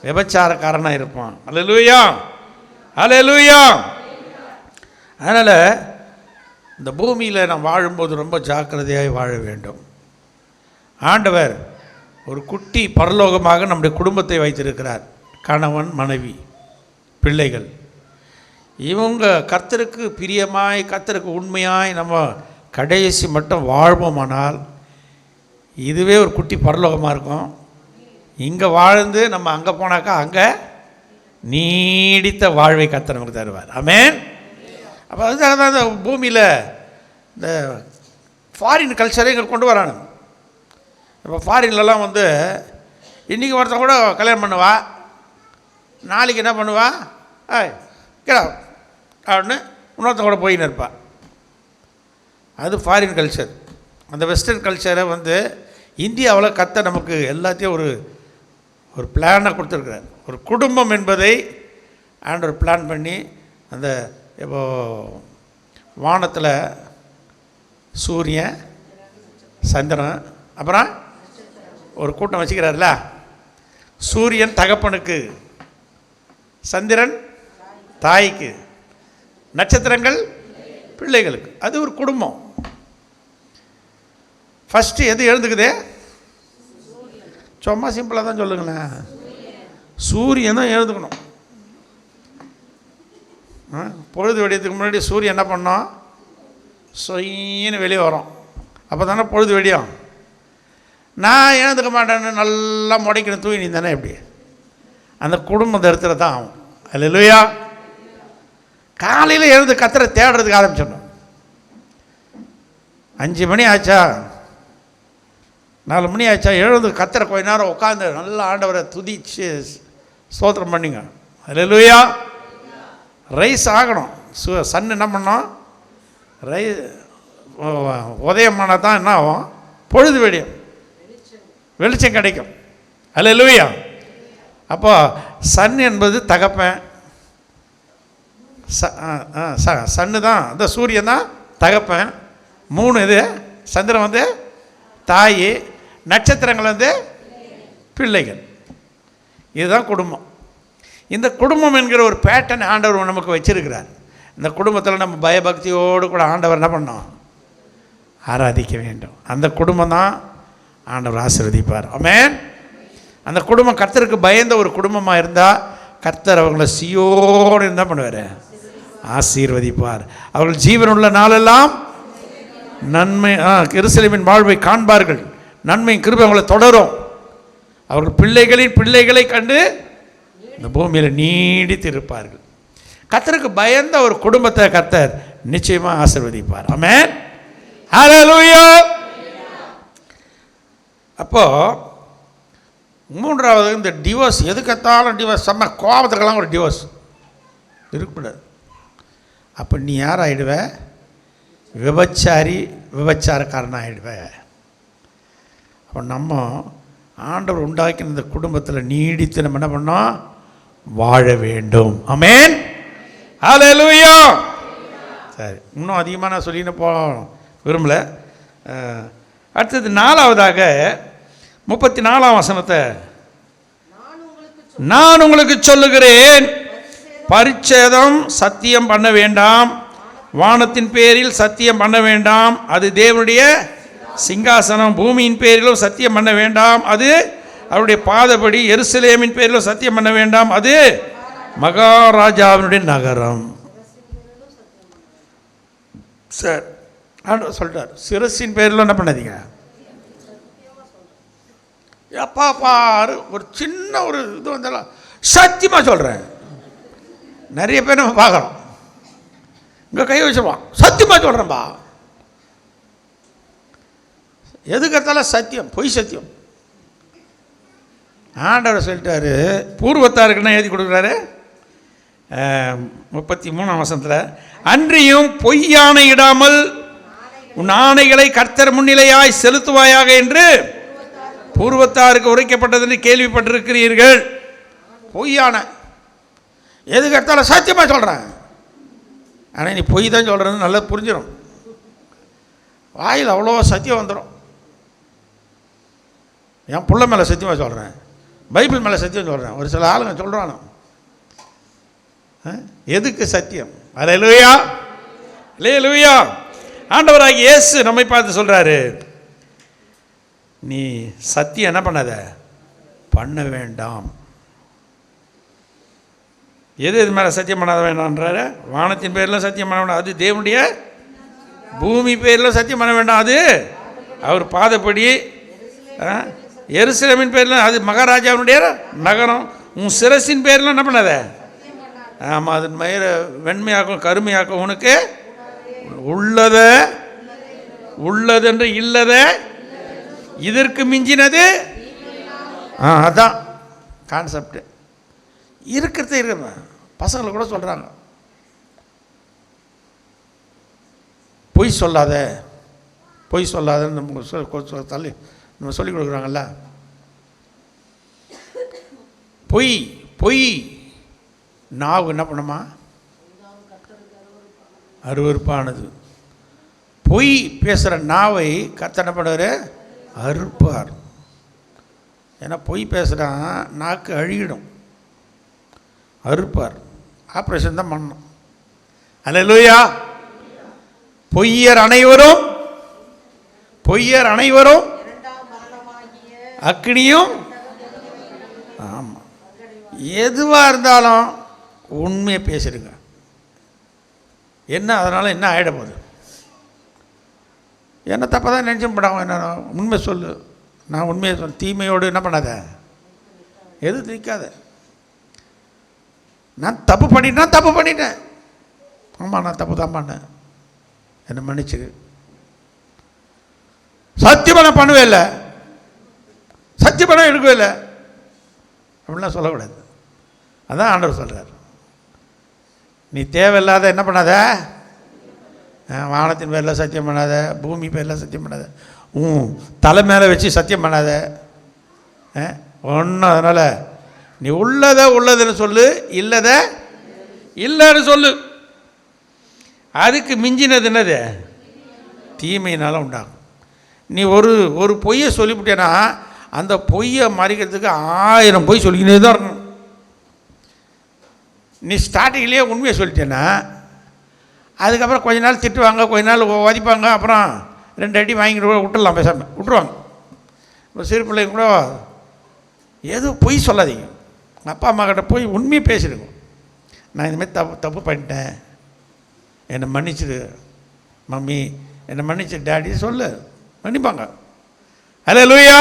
விபச்சாரக்காரனாக இருப்பான். அல்லேலூயா, அல்லேலூயா. அதனால் இந்த பூமியில் நாம் வாழும்போது ரொம்ப ஜாக்கிரதையாக வாழ வேண்டும். ஆண்டவர் ஒரு குட்டி பரலோகமாக நம்முடைய குடும்பத்தை வைத்திருக்கிறார். கணவன், மனைவி, பிள்ளைகள். இவங்க கர்த்தருக்கு பிரியமாய், கர்த்தருக்கு உண்மையாய் நம்ம கடைசி மட்டும் வாழ்வோமானால் இதுவே ஒரு குட்டி பரலோகமாக இருக்கும். இங்கே வாழ்ந்து நம்ம அங்கே போனாக்கா அங்கே நீடித்த வாழ்வை கர்த்தர் நமக்கு தருவார். ஆமென். அப்போ அதுக்காக தான் இந்த பூமியில் இந்த ஃபாரின் கல்ச்சரை இங்கே கொண்டு வரானு. இப்போ ஃபாரின்லலாம் வந்து இன்றைக்கி ஒருத்தன் கூட கல்யாணம் பண்ணுவா, நாளைக்கு என்ன பண்ணுவா, அப்படின்னு இன்னொருத்தன் கூட போயின்னு இருப்பாள். அது ஃபாரின் கல்ச்சர். அந்த வெஸ்டர்ன் கல்ச்சரை வந்து இந்தியாவில் கர்த்தர் நமக்கு எல்லாத்தையும் ஒரு பிளானை கொடுத்துருக்குறார். ஒரு குடும்பம் என்பதை ஆண்டவர் பிளான் பண்ணி அந்த இப்போது வானத்தில் சூரியன், சந்திரன், அப்புறம் ஒரு கூட்டம் வச்சுக்கிறார்ல, சூரியன் தகப்பனுக்கு, சந்திரன் தாய்க்கு, நட்சத்திரங்கள் பிள்ளைகளுக்கு. அது ஒரு குடும்பம். ஃபஸ்ட்டு எது எழுந்துக்குது? சும்மா சிம்பிளாக தான் சொல்லுங்களேன், சூரியன் தான் எழுந்துக்கணும். பொழுது வெடியத்துக்கு முன்னாடி சூரியன் என்ன பண்ணோம், சொயின்னு வெளியே வரும். அப்போ தானே பொழுது வெடியும். நான் எழுந்துக்க மாட்டேன்னு நல்லா முடைக்கணும் தூங்கி தானே எப்படி, அந்த குடும்ப தரித்திரம் தான் ஆகும். அல்லேலூயா. காலையில் எழுந்து கர்த்தரை தேடுறதுக்கு ஆரம்பிச்சிடணும். 5 மணி ஆச்சா, 4 மணி ஆச்சா, எழுந்து கர்த்தரை கொஞ்ச நேரம் உட்காந்து நல்லா ஆண்டவரை துதிச்சு ஸ்தோத்திரம் பண்ணிங்க. அல்லேலூயா. ரைஸ் ஆகணும். சன் என்ன பண்ணோம், உதயமான தான் என்ன ஆகும், பொழுது வெடியும், வெளிச்சம் கிடைக்கும். அல்லேலூயா. அப்போ சன் என்பது தகப்பன், சன்னு தான், இந்த சூரியன் தான் தகப்பன், 3 இது, சந்திரன் வந்து தாய், நட்சத்திரங்கள் வந்து பிள்ளைகள். இதுதான் குடும்பம். இந்த குடும்பம் என்கிற ஒரு பேட்டர்ன் ஆண்டவர் நமக்கு வச்சிருக்கிறார். இந்த குடும்பத்தில் நம்ம பயபக்தியோடு கூட ஆண்டவர் என்ன பண்ணோம், ஆராதிக்க வேண்டும். அந்த குடும்பம் தான் ஆண்டவர் ஆசீர்வதிப்பார். ஆமென். அந்த குடும்பம் கர்த்தருக்கு பயந்த ஒரு குடும்பமாக இருந்தால் கர்த்தர் அவங்கள சீயோடு என்ன பண்ணுவார், ஆசீர்வதிப்பார். அவர்கள் ஜீவனுள்ள நாளெல்லாம் நன்மை, எருசலேமின் வாழ்வை காண்பார்கள். நன்மை கிருபை அவங்களை தொடரும். அவர்கள் பிள்ளைகளின் பிள்ளைகளை கண்டு இந்த பூமியில் நீடித்து இருப்பார்கள். கர்த்தருக்கு பயந்த ஒரு குடும்பத்தை கர்த்தர் நிச்சயமாக ஆசீர்வதிப்பார். ஆமென். ஹல்லேலூயா. அப்போ 3வது இந்த டிவோர்ஸ். எதுக்கத்தாலும் டிவோர்ஸ், செம்ம கோபத்துக்கெல்லாம் ஒரு டிவோர்ஸ் இருக்கக்கூடாது. அப்போ நீ யார் ஆகிடுவ, விபச்சாரி, விபச்சாரக்காரன் ஆகிடுவ. அப்போ நம்ம ஆண்டவர் உண்டாக்கின இந்த குடும்பத்தில் நீடித்து நம்ம என்ன பண்ணோம், வாழ வேண்டும். ஆமென். ஹல்லேலூயா. சரி, இன்னும் அதிகமாக நான் சொல்லின்னு போக விரும்பலை. அடுத்தது 4வதாக 34ஆம் வசனத்தை, நான் உங்களுக்கு சொல்லுகிறேன், பரிச்சேதம் சத்தியம் பண்ண வேண்டாம், வானத்தின் பேரில் சத்தியம் பண்ண வேண்டாம், அது தேவனுடைய சிங்காசனம், பூமியின் பேரிலும் சத்தியம் பண்ண வேண்டாம், அது அவருடைய பாதப்படி எருசலேமின் பேரில் சத்தியம் பண்ண வேண்டாம், அது மகாராஜாவினுடைய நகரம். சார் ஆண்டவர் சொல்கிறார், சிரசின் பேரில் என்ன பண்ணாதீங்க. எப்பா பாரு ஒரு சின்ன ஒரு இது வந்தாலும் சத்தியமாக சொல்கிறேன். நிறைய பேர் நம்ம பார்க்குறோம், இங்கே கை வச்சுருவான், சத்தியமாக சொல்கிறேன்பா. எதுக்கு எடுத்தாலும் சத்தியம், பொய் சத்தியம். ஆண்டவர் சொல்லிட்டாரு, பூர்வத்தாருக்குன்னா எழுதி கொடுக்குறாரு 33ஆம் வசனத்தில், அன்றியும் பொய்யானை இடாமல் உன் ஆணைகளை கர்த்தர் முன்னிலையாய் செலுத்துவாயாக என்று பூர்வத்தாருக்கு உரைக்கப்பட்டது என்று கேள்விப்பட்டிருக்கிறீர்கள். பொய்யான எதுக்கு எடுத்தாலும் சத்தியமாக சொல்கிறேன். ஆனால் நீ பொய் தான் சொல்கிறது நல்லா புரிஞ்சிடும். வாயில் அவ்வளோ சத்தியம் வந்துடும். என் புள்ள மேலே சத்தியமாக சொல்கிறேன், பைபிள் மேலே சத்தியம் சொல்கிறேன். ஒரு சில ஆளுங்க சொல்கிறானோ எதுக்கு சத்தியம்? அல்லேலூயா, அல்லேலூயா. ஆண்டவராகிய இயேசு நம்மை பார்த்து சொல்கிறாரு, நீ சத்தியம் என்ன பண்ணாத, பண்ண வேண்டாம். எது இது மேலே சத்தியம் பண்ணாத வேண்டாம்ன்றாரு? வானத்தின் பேரில் சத்தியம் பண்ண வேண்டாம், அது தேவனுடைய பூமி பேரில் சத்தியம் பண்ண வேண்டாம், அது அவர் பாதப்படி. எருசலேமின் பேரில் அது மகாராஜாவினுடைய நகரம். உன் சிரசின் பேரில் என்ன பண்ணாத. ஆமாம், அது மயிர வெண்மையாக்கும் கருமையாக்கும். உனக்கு உள்ளத உள்ளதென்று இல்லத இதற்கு மிஞ்சினது. அதான் கான்செப்ட். இருக்கிறத இருக்கிற பசங்களை கூட சொல்கிறாங்க, பொய் சொல்லாத, பொய் சொல்லாதன்னு நம்ம தள்ளி நம்ம சொல்லிக் கொடுக்குறாங்கல்ல. பொய் பொய் நாவு என்ன பண்ணுமா, அருவருப்பானது. பொய் பேசுகிற நாவை கர்த்தர் என்ன பண்ணுவார், அறுப்பார். ஏன்னா பொய் பேசுகிறா நாக்கு அழுகிடும், அறுப்பார். ஆப்ரேஷன் தான் பண்ணணும். அல்லேலூயா. பொய்யர் அனைவரும் பொய்யர் அனைவரும் அக்னியும். ஆமாம், எதுவாக இருந்தாலும் உண்மையை பேசிடுங்க. என்ன அதனால் என்ன ஆகிட போகுது? என்ன தப்பாக தான் நினச்ச போடாமல், என்ன உண்மை சொல்லு, நான் உண்மையை சொல். தீமையோடு என்ன பண்ணாத, எது நிற்காத. நான் தப்பு பண்ணிட்டேன், தப்பு பண்ணிட்டேன். ஆமாம், நான் தப்பு தான் பண்ணேன், என்னை மன்னிச்சுக்கு. சத்தியமாக நான் பண்ணவே இல்லை, சத்தியமாக எடுக்கவே இல்லை அப்படின்லாம் சொல்லக்கூடாது. அதான் ஆண்டவர் சொல்கிறார், நீ தேவையில்லாத என்ன பண்ணாத, வானத்தின் பேரில் சத்தியம் பண்ணாத, பூமி பேரில் சத்தியம் பண்ணாத, தலை மேலே வச்சு சத்தியம் பண்ணாத ஒன்றும். அதனால் நீ உள்ளத உள்ளதுன்னு சொல்லு, இல்லத இல்லைன்னு சொல்லு. அதுக்கு மிஞ்சினது என்னது, தீமையினால உண்டாகும். நீ ஒரு பொய்யை சொல்லிவிட்டேன்னா அந்த பொய்யை மறைக்கிறதுக்கு 1000 பொய் சொல்லிக்கினே தான் இருக்கணும். நீ ஸ்டார்டிங்லேயே உண்மையை சொல்லிட்டேன்னா அதுக்கப்புறம் கொஞ்ச நாள் திட்டுவாங்க, கொஞ்ச நாள் வதிப்பாங்க, அப்புறம் 2 அடி வாங்கிட்டு விட்டுடலாம், பேசாமல் விட்டுருவாங்க. இப்போ சிறு பிள்ளைங்க கூட எதுவும் பொய் சொல்லாதீங்க. அப்பா அம்மா கிட்ட போய் உண்மையை பேசிடுங்க. நான் இதுமாதிரி தப்பு பண்ணிட்டேன், என்னை மன்னிச்சிடு மம்மி, என்னை மன்னிச்சு டேடி சொல்லு, மன்னிப்பாங்க. அல்லேலூயா.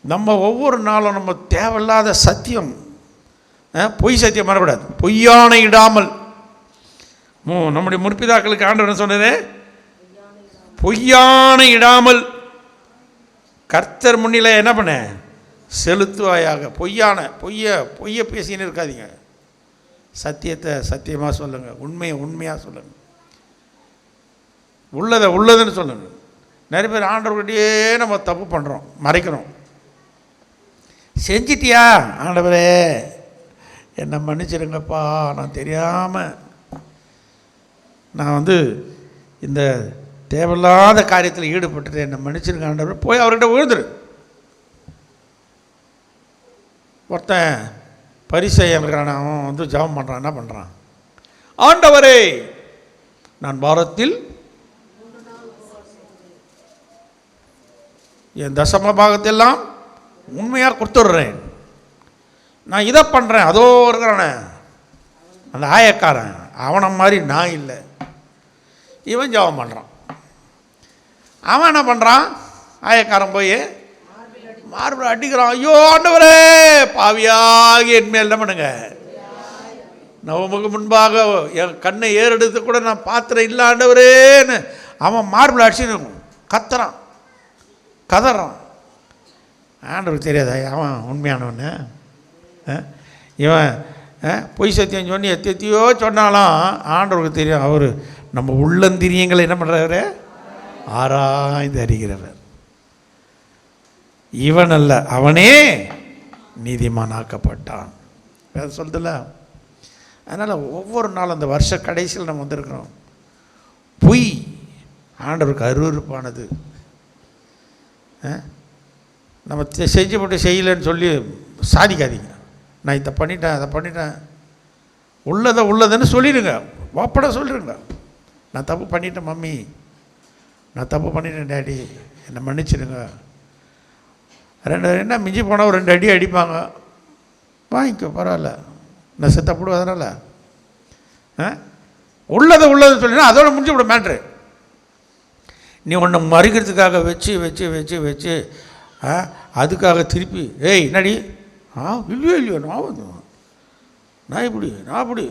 நம்ம ஒவ்வொரு நாளும் நம்ம தேவையில்லாத சத்தியம், பொய் சத்தியம் வரக்கூடாது. பொய்யானை இடாமல். நம்முடைய முற்பிதாக்களுக்கு ஆண்டவர் சொன்னது, பொய்யானை இடாமல் கர்த்தர் முன்னிலை என்ன பண்ண செலுத்துவாயாக. பொய்யை பேசின்னு இருக்காதீங்க. சத்தியத்தை சத்தியமாக சொல்லுங்கள், உண்மையை உண்மையாக சொல்லுங்கள், உள்ளதுன்னு சொல்லுங்கள். நிறைய பேர் ஆண்டவர்கிட்டயே நம்ம தப்பு பண்ணுறோம், மறைக்கிறோம். செஞ்சிட்டியா, ஆண்டவரே என்னை மன்னிச்சிடுங்கப்பா, நான் தெரியாமல் நான் இந்த தேவையில்லாத காரியத்தில் ஈடுபட்டுட்டு என்னை மன்னிச்சிருங்க ஆண்டவர், போய் அவர்கிட்ட விழுந்துரு. ஒருத்தன் பரிசேயன் இருக்கிறான், அவன் ஜெபம் பண்ணுறான். என்ன பண்ணுறான், ஆண்டவரே நான் வாரத்தில் என் தசம பாகத்தெல்லாம் உண்மையாக கொடுத்துட்றேன். நான் இதை பண்ணுறேன், அதோ இருக்கிறானே அந்த ஆயக்காரன், அவனை மாதிரி நான் இல்லை. இவன் ஜெபம் பண்ணுறான். அவன் என்ன பண்ணுறான்? ஆயக்காரன் போய் மார்பிள் அடிக்கிறான். ஐயோ ஆண்டவரே, பாவியாகி என் மேல் என்ன பண்ணுங்க, நான் உமக்கு முன்பாக என் கண்ணை ஏறெடுத்து கூட நான் பாத்திரம் இல்லை ஆண்டவரேன்னு அவன் மார்பிள் அடிச்சு கத்துறான், கதறான். ஆண்டவருக்கு தெரியாதா அவன் உண்மையானவன்னு? இவன் பொய் சத்தியம் சொன்னி எத்தையோ சொன்னாலும் ஆண்டவருக்கு தெரியும். அவர் நம்ம உள்ளந்திரியங்களை என்ன பண்ணுறாரு? ஆராய்ந்து அறிகிறவர். இவன் அல்ல, அவனே நீதிமானாக்கப்பட்டான் சொல்லுதுல்ல. அதனால் ஒவ்வொரு நாளும் அந்த வருஷ கடைசியில் நம்ம வந்திருக்கிறோம். பொய் ஆண்டவருக்கு அருவருப்பானது. நம்ம செஞ்சு போட்டு செய்யலைன்னு சொல்லி சாதிக்காதீங்க. நான் இதை பண்ணிட்டேன், அதை பண்ணிட்டேன், உள்ளதுன்னு சொல்லிடுங்க, வாப்பட சொல்லிடுங்க. நான் தப்பு பண்ணிட்டேன் மம்மி, நான் தப்பு பண்ணிட்டேன் டேடி, என்னை மன்னிச்சிடுங்க. என்ன மிஞ்சி போனால் ஒரு 2 அடி அடிப்பாங்க, வாங்கிக்கோ பரவாயில்ல, நான் செத்தப்படும். அதனால் உள்ளது சொல்லினா அதோட முடிஞ்சு விட மேட்ரு. நீ ஒன்று மறிக்கிறதுக்காக வச்சு வச்சு வச்சு வச்சு அதுக்காக திருப்பி ஏய் என்னடி இல்லையோ நான் இப்படி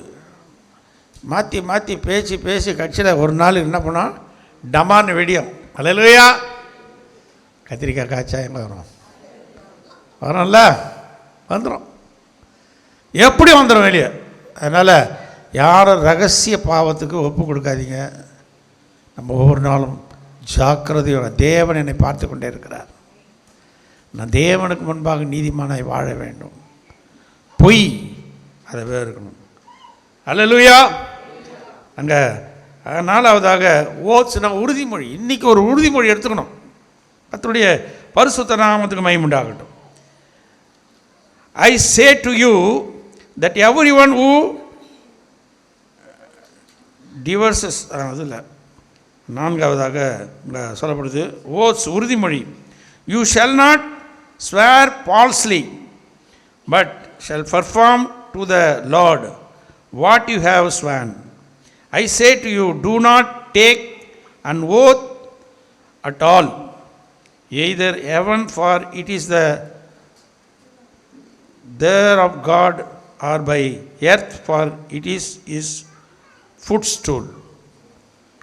மாற்றி மாற்றி பேசி கட்சியில் ஒரு நாள் என்ன பண்ணோம், டமான்னு வெடியும். அல்லேலூயா. கத்திரிக்காய் காய்ச்சா எங்கே வரும்ல, வந்துடும், எப்படி வந்துடும் வெளியே. அதனால் யாரும் ரகசிய பாவத்துக்கு ஒப்பு கொடுக்காதீங்க. நம்ம ஒவ்வொரு நாளும் ஜாக்கிரதையோட, தேவன் என்னை பார்த்து கொண்டே இருக்கிறார், நான் தேவனுக்கு முன்பாக நீதிமானாய் வாழ வேண்டும். பொய் அதை இருக்கணும். அல்லேலூயா. அங்கே 4வதாக ஓட்ஸ்னா உறுதிமொழி. இன்றைக்கி ஒரு உறுதிமொழி எடுத்துக்கணும். கர்த்தருடைய பரிசுத்த நாமத்துக்கு மகிமை உண்டாகட்டும். I say to you that everyone who divorces, அதில் 4வதாக சொல்லப்படுது ஓட்ஸ் உறுதிமொழி. You shall not swear falsely, but shall perform to the Lord what you have sworn. I say to you, do not take an oath at all, either heaven, for it is there of God, or by earth, for it is his footstool.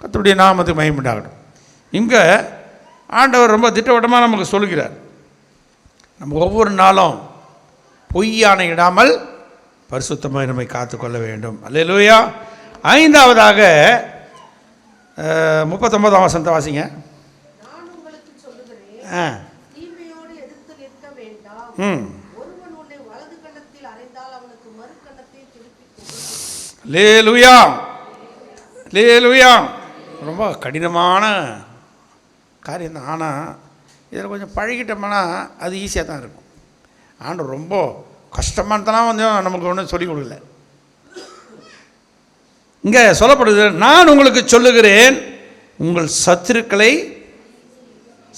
கர்த்தருடைய நாமத்துக்கு மகிமை உண்டாகட்டும். இங்கே ஆண்டவர் ரொம்ப திட்டவட்டமாக நமக்கு சொல்கிறார், நம்ம ஒவ்வொரு நாளும் பொய்யான இடாமல் பரிசுத்தமாக நம்மை காத்துக்கொள்ள வேண்டும். அல்லேலூயா. 5வதாக 39ஆம் வசனத்தை வாசிங்க. அல்லேலூயா, அல்லேலூயா. ரொம்ப கடினமான காரியம் தான். ஆனால் இதில் கொஞ்சம் பழகிட்டோம்னா அது ஈஸியாக தான் இருக்கும். ஆண்டவர் ரொம்ப கஷ்டமானதெல்லாம் வந்து நமக்கு ஒன்றும் சொல்லிக் கொடுக்கல. இங்கே சொல்லப்படுது, நான் உங்களுக்கு சொல்லுகிறேன், உங்கள் சத்துருக்களை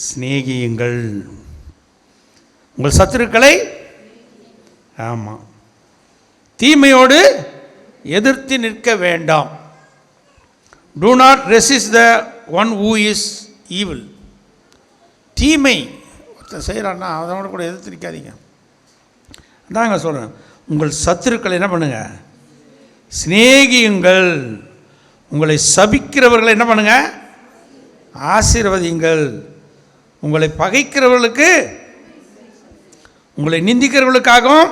சிநேகியுங்கள். உங்கள் சத்துருக்களை, ஆமாம், தீமையோடு எதிர்த்து நிற்க வேண்டாம். Do not resist the one who is evil. தீமை ஒருத்தன் செய்கிறான்னா அதனோட கூட எதிர்த்து நிற்காதீங்க. அதாங்க சொல்கிறேன், உங்கள் சத்துருக்களை என்ன பண்ணுங்க, சிநேகியுங்கள். உங்களை சபிக்கிறவர்களை என்ன பண்ணுங்க, ஆசீர்வதியுங்கள். உங்களை பகைக்கிறவர்களுக்கு, உங்களை நிந்திக்கிறவர்களுக்காகவும்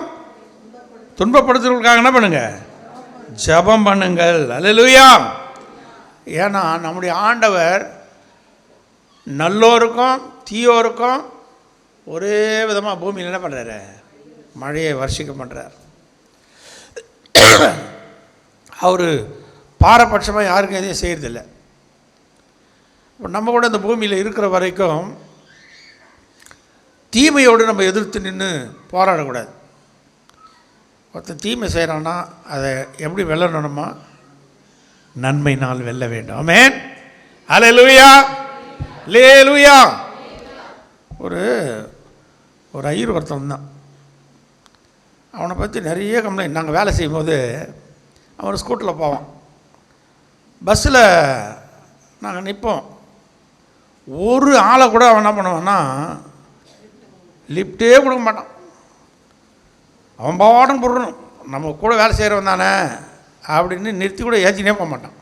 துன்பப்படுத்துறவர்களுக்காக என்ன பண்ணுங்க, ஜெபம் பண்ணுங்கள். அல்லேலூயா. ஏன்னா நம்முடைய ஆண்டவர் நல்லோருக்கும் தீயோருக்கும் ஒரே விதமாக பூமியில் என்ன பண்ணுறாரு, மழையை வர்ஷிக்க பண்ணுறார். அவர் பாரபட்சமாக யாருக்கும் எதையும் செய்கிறதில்லை. இப்போ நம்ம கூட இந்த பூமியில் இருக்கிற வரைக்கும் தீமையோடு நம்ம எதிர்த்து நின்று போராடக்கூடாது. ஒருத்தன் தீமை செய்கிறான்னா அதை எப்படி வெல்லணுமா, நன்மையினால் வெல்ல வேண்டும். ஆமென். அல்லேலூயா, அல்லேலூயா. ஒரு ஒரு ஐயர் ஒருத்தன் தான். அவனை பற்றி நிறைய கம்ப்ளைண்ட். நாங்கள் வேலை செய்யும்போது அவன் ஸ்கூட்டரில் போவான், பஸ்ஸில் நாங்கள் நிற்போம். ஒரு ஆளை கூட அவன் என்ன பண்ணுவான்னா லிஃப்டே கொடுக்க மாட்டான். அவன் பாடம் போடணும், நம்ம கூட வேலை செய்கிறவன் தானே அப்படின்னு நிறுத்தி கூட ஏற்றினே போக மாட்டான்.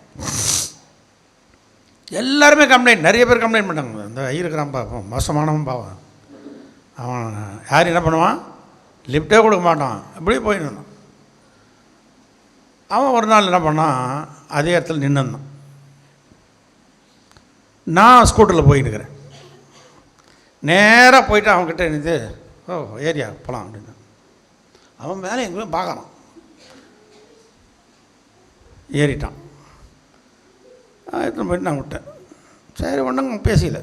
எல்லாருமே கம்ப்ளைண்ட், நிறைய பேர் கம்ப்ளைண்ட் பண்ணாங்க. இந்த ஐயருக்கிறான் பாவம், மோசமானவன் பாவம், அவன் யார் என்ன பண்ணுவான், லிஃப்டே கொடுக்க மாட்டான், இப்படியே போயின்னு இருந்தான். அவன் ஒரு நாள் என்ன பண்ணான், அதே இடத்துல நின்றுந்தான். நான் ஸ்கூட்டரில் போயின்னுக்கிறேன். நேராக போயிட்டு அவன்கிட்ட நின்று, ஓ ஏரியா போகலாம் அப்படின்னு. அவன் மேலே எங்கேயும் பார்க்குறான், ஏறிட்டான். எடுத்துன்னு போயிட்டு நான் விட்டேன். சரி ஒன்றும் பேசல.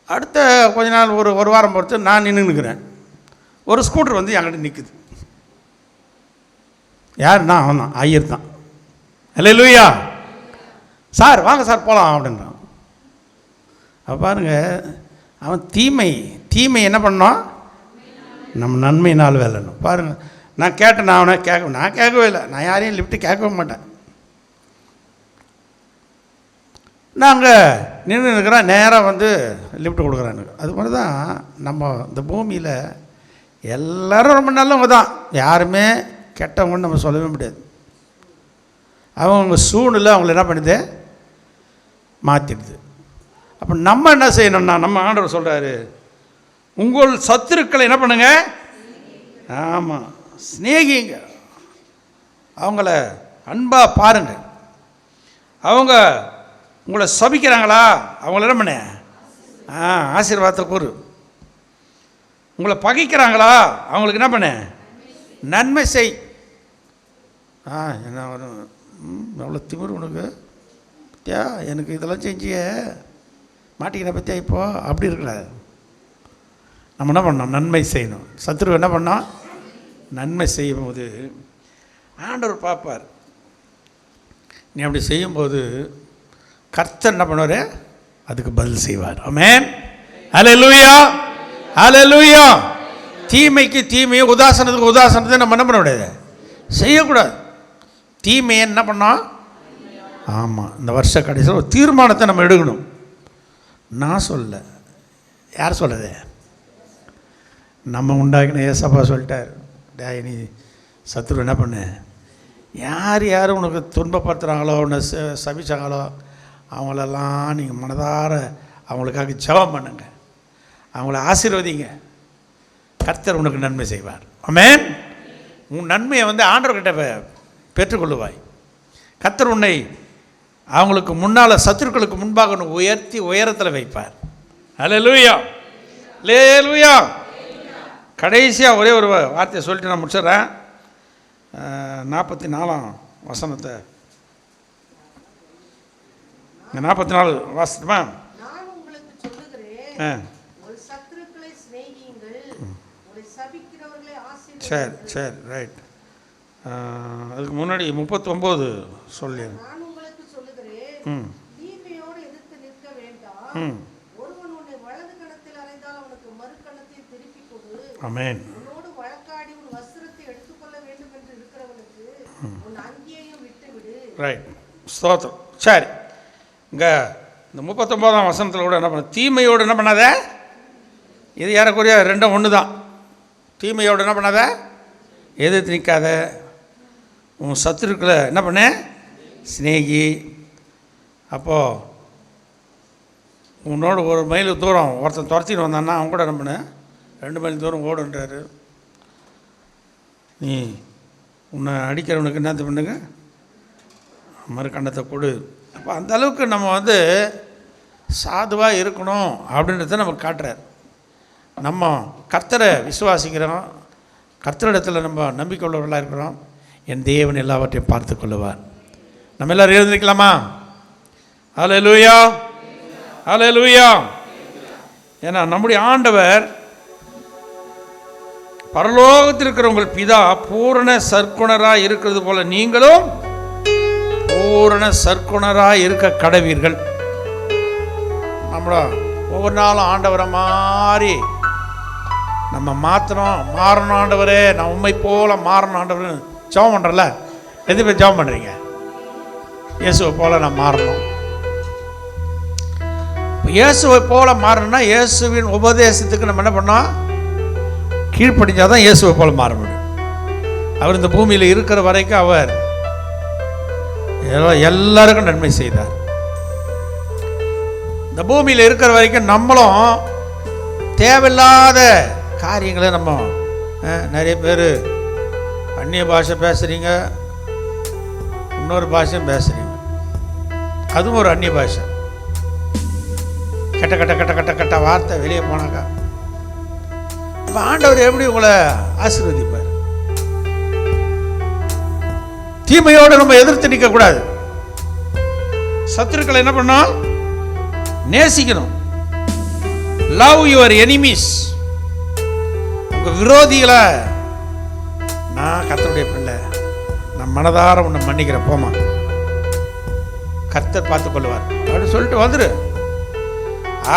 அடுத்த கொஞ்ச நாள் ஒரு வாரம் பொறுத்து நான் நின்றுக்கிறேன். ஒரு ஸ்கூட்டர் வந்து என்கிட்ட நிற்குது. யாருன்னா அவன் தான், ஐயர் தான். அல்லேலூயா, சார் வாங்க சார் போகலாம் அப்படின்றான். அப்போ பாருங்க, அவன் தீமை என்ன பண்ணோம், நம்ம நன்மையினால் வேலைணும். பாருங்கள், நான் கேட்டேன், நான் அவனை நான் கேட்கவே இல்லை. நான் யாரையும் லிஃப்ட்டு கேட்கவே மாட்டேன். நாங்கள் நின்று இருக்கிறோம், நேராக வந்து லிஃப்ட் கொடுக்குறான் எனக்கு. அது மாதிரி தான் நம்ம இந்த பூமியில் எல்லோரும் ரொம்ப நல்லவங்க தான், யாருமே கெட்டவங்கன்னு நம்ம சொல்லவே முடியாது. அவங்க சூழ்நிலை அவங்கள என்ன பண்ணுது, மாற்றிடுது. அப்போ நம்ம என்ன செய்யணும்னா, நம்ம ஆண்டவர் சொல்கிறாரு, உங்கள் சத்துருக்களை என்ன பண்ணுங்க, ஆமாம் சிநேகிங்க, அவங்கள அன்பாக பாருங்கள். அவங்க உங்களை சபிக்கிறாங்களா, அவங்கள என்ன பண்ண, ஆசீர்வாதத்தை கூறு. உங்களை பகைக்கிறாங்களா, அவங்களுக்கு என்ன பண்ண, நன்மை செய். என்ன வரும், எவ்வளோ திமிரு உனக்கு பத்தியா, எனக்கு இதெல்லாம் செஞ்சிய மாட்டிக்கிற பற்றியா இப்போ, அப்படி இருக்கக்கூடாது. நம்ம என்ன பண்ணோம், நன்மை செய்யணும். சத்துரு என்ன பண்ணோம், நன்மை செய்யும் போது ஆண்டவர் பார்ப்பார். நீ அப்படி செய்யும்போது கர்த்தர் என்ன பண்ணுவார், அதுக்கு பதில் செய்வார். ஆமென், அல்லேலூயா, அல்லேலூயா. தீமைக்கு தீமையை, உதாசனத்துக்கு உதாசனத்தை நம்ம என்ன பண்ண முடியாது, செய்யக்கூடாது. தீமையை என்ன பண்ணோம், ஆமாம், இந்த வருஷ கடைசியில் ஒரு தீர்மானத்தை நம்ம எடுக்கணும். நான் சொல்ல, யார் சொல்கிறது, நம்ம உண்டாக்கின ஏசப்பா சொல்லிட்டார், டேய் நீ சத்துரு என்ன பண்ணு, யார் உனக்கு துன்பப்படுத்துகிறாங்களோ, உன்னை சபிச்சாங்களோ, அவங்களெல்லாம் நீங்கள் மனதார அவங்களுக்காக ஜெபம் பண்ணுங்க, அவங்கள ஆசீர்வதிங்க, கர்த்தர் உனக்கு நன்மை செய்வார். ஆமென். உன் நன்மையை வந்து ஆண்டவர்கிட்ட பெற்றுக்கொள்ளுவாய். கர்த்தர் உன்னை அவங்களுக்கு முன்னால், சத்துருக்களுக்கு முன்பாக உன்னை உயர்த்தி உயரத்தில் வைப்பார். அல்லேலூயா, அல்லேலூயா. கடைசியாக ஒரே ஒரு வார்த்தையை சொல்லிட்டு நான் முடிச்சிடுறேன். 44ஆம் வசனத்தை, 44 வாசிட்டுமா? சரி சரி ரைட். அதுக்கு முன்னாடி 39 சொல்லி. ஆமென். ரைட், ஸ்தோத்திரம். சரி, இங்கே இந்த 39ஆம் வசனத்தில் கூட என்ன பண்ண, தீமையோடு என்ன பண்ணாத, இது ஏறக்குறைய ரெண்டும் ஒன்று தான். தீமையோடு என்ன பண்ணாத, எதிர்த்து நிற்காத, உன் சத்துருக்களை என்ன பண்ண, சிநேகி. அப்போது உன்னோட ஒரு மைல் தூரம் ஒருத்தன் துரத்தின்னு வந்தான்னா அவன் கூட என்ன பண்ண, 2 மைல் தூரம் ஓடுன்றாரு. நீ உன்னை அடிக்கிறவனுக்கு என்ன பண்ணுங்க, மறுக்கண்ணத்தை கொடு. அப்போ அந்த அளவுக்கு நம்ம வந்து சாதுவாக இருக்கணும் அப்படின்றத நம்ம காட்டுறார். நம்ம கர்த்தரை விசுவாசிக்கிறோம், கர்த்தரிடத்தில் நம்ம நம்பிக்கை உள்ளவர்களாக இருக்கிறோம். என் தேவன் எல்லாவற்றையும் பார்த்து கொள்ளுவார். நம்ம எல்லோரும் எழுந்திருக்கலாமா? அல்லேலூயா, அல்லேலூயா. ஏன்னா நம்முடைய ஆண்டவர் பரலோகத்தில் இருக்கிற உங்கள் பிதா பூரண சற்குணராக இருக்கிறது போல நீங்களும் பூரண சற்குணராக இருக்க கடவீர்கள். நம்மள ஒவ்வொரு நாளும் ஆண்டவரை மாறி நம்ம மாறணும் ஆண்டவரே, நான் உண்மை போல மாறணும் ஆண்டவரே ஜெபம் பண்ணுறல. எது பேர் ஜெபம் பண்ணுறீங்க? இயேசுவை போல நான் மாறணும். இயேசுவை போல மாறணும்னா இயேசுவின் உபதேசத்துக்கு நம்ம என்ன பண்ணோம்? கீழ்ப்படிஞ்சாதான் இயேசுவை போல மாற முடியும். அவர் இந்த பூமியில் இருக்கிற வரைக்கும் அவர் எல்லாருக்கும் நன்மை செய்தார். இந்த பூமியில் இருக்கிற வரைக்கும் நம்மளும் தேவையில்லாத காரியங்களை நம்ம நிறைய பேர் அந்நிய பாஷை பேசுகிறீங்க, இன்னொரு பாஷையும் பேசுகிறீங்க, அதுவும் ஒரு அந்நிய பாஷை. கட்ட கட்ட கட்ட கட்ட கட்ட வார்த்தை வெளியே போனாக்கா இப்போ ஆண்டவர் எப்படி உங்களை ஆசீர்வதிப்பார்? தீமையோடு நம்ம எதிர்த்து நிற்கக்கூடாது. சத்துருக்களை என்ன பண்ணோம்? நேசிக்கணும். Love your enemies. உங்க விரோதிகளை, நான் கர்த்தருடைய பிள்ளை, நான் மனதார உன்னை மன்னிக்கிறேன், போமா, கர்த்தர் பார்த்துக் கொள்வார் அப்படின்னு சொல்லிட்டு வந்துரு.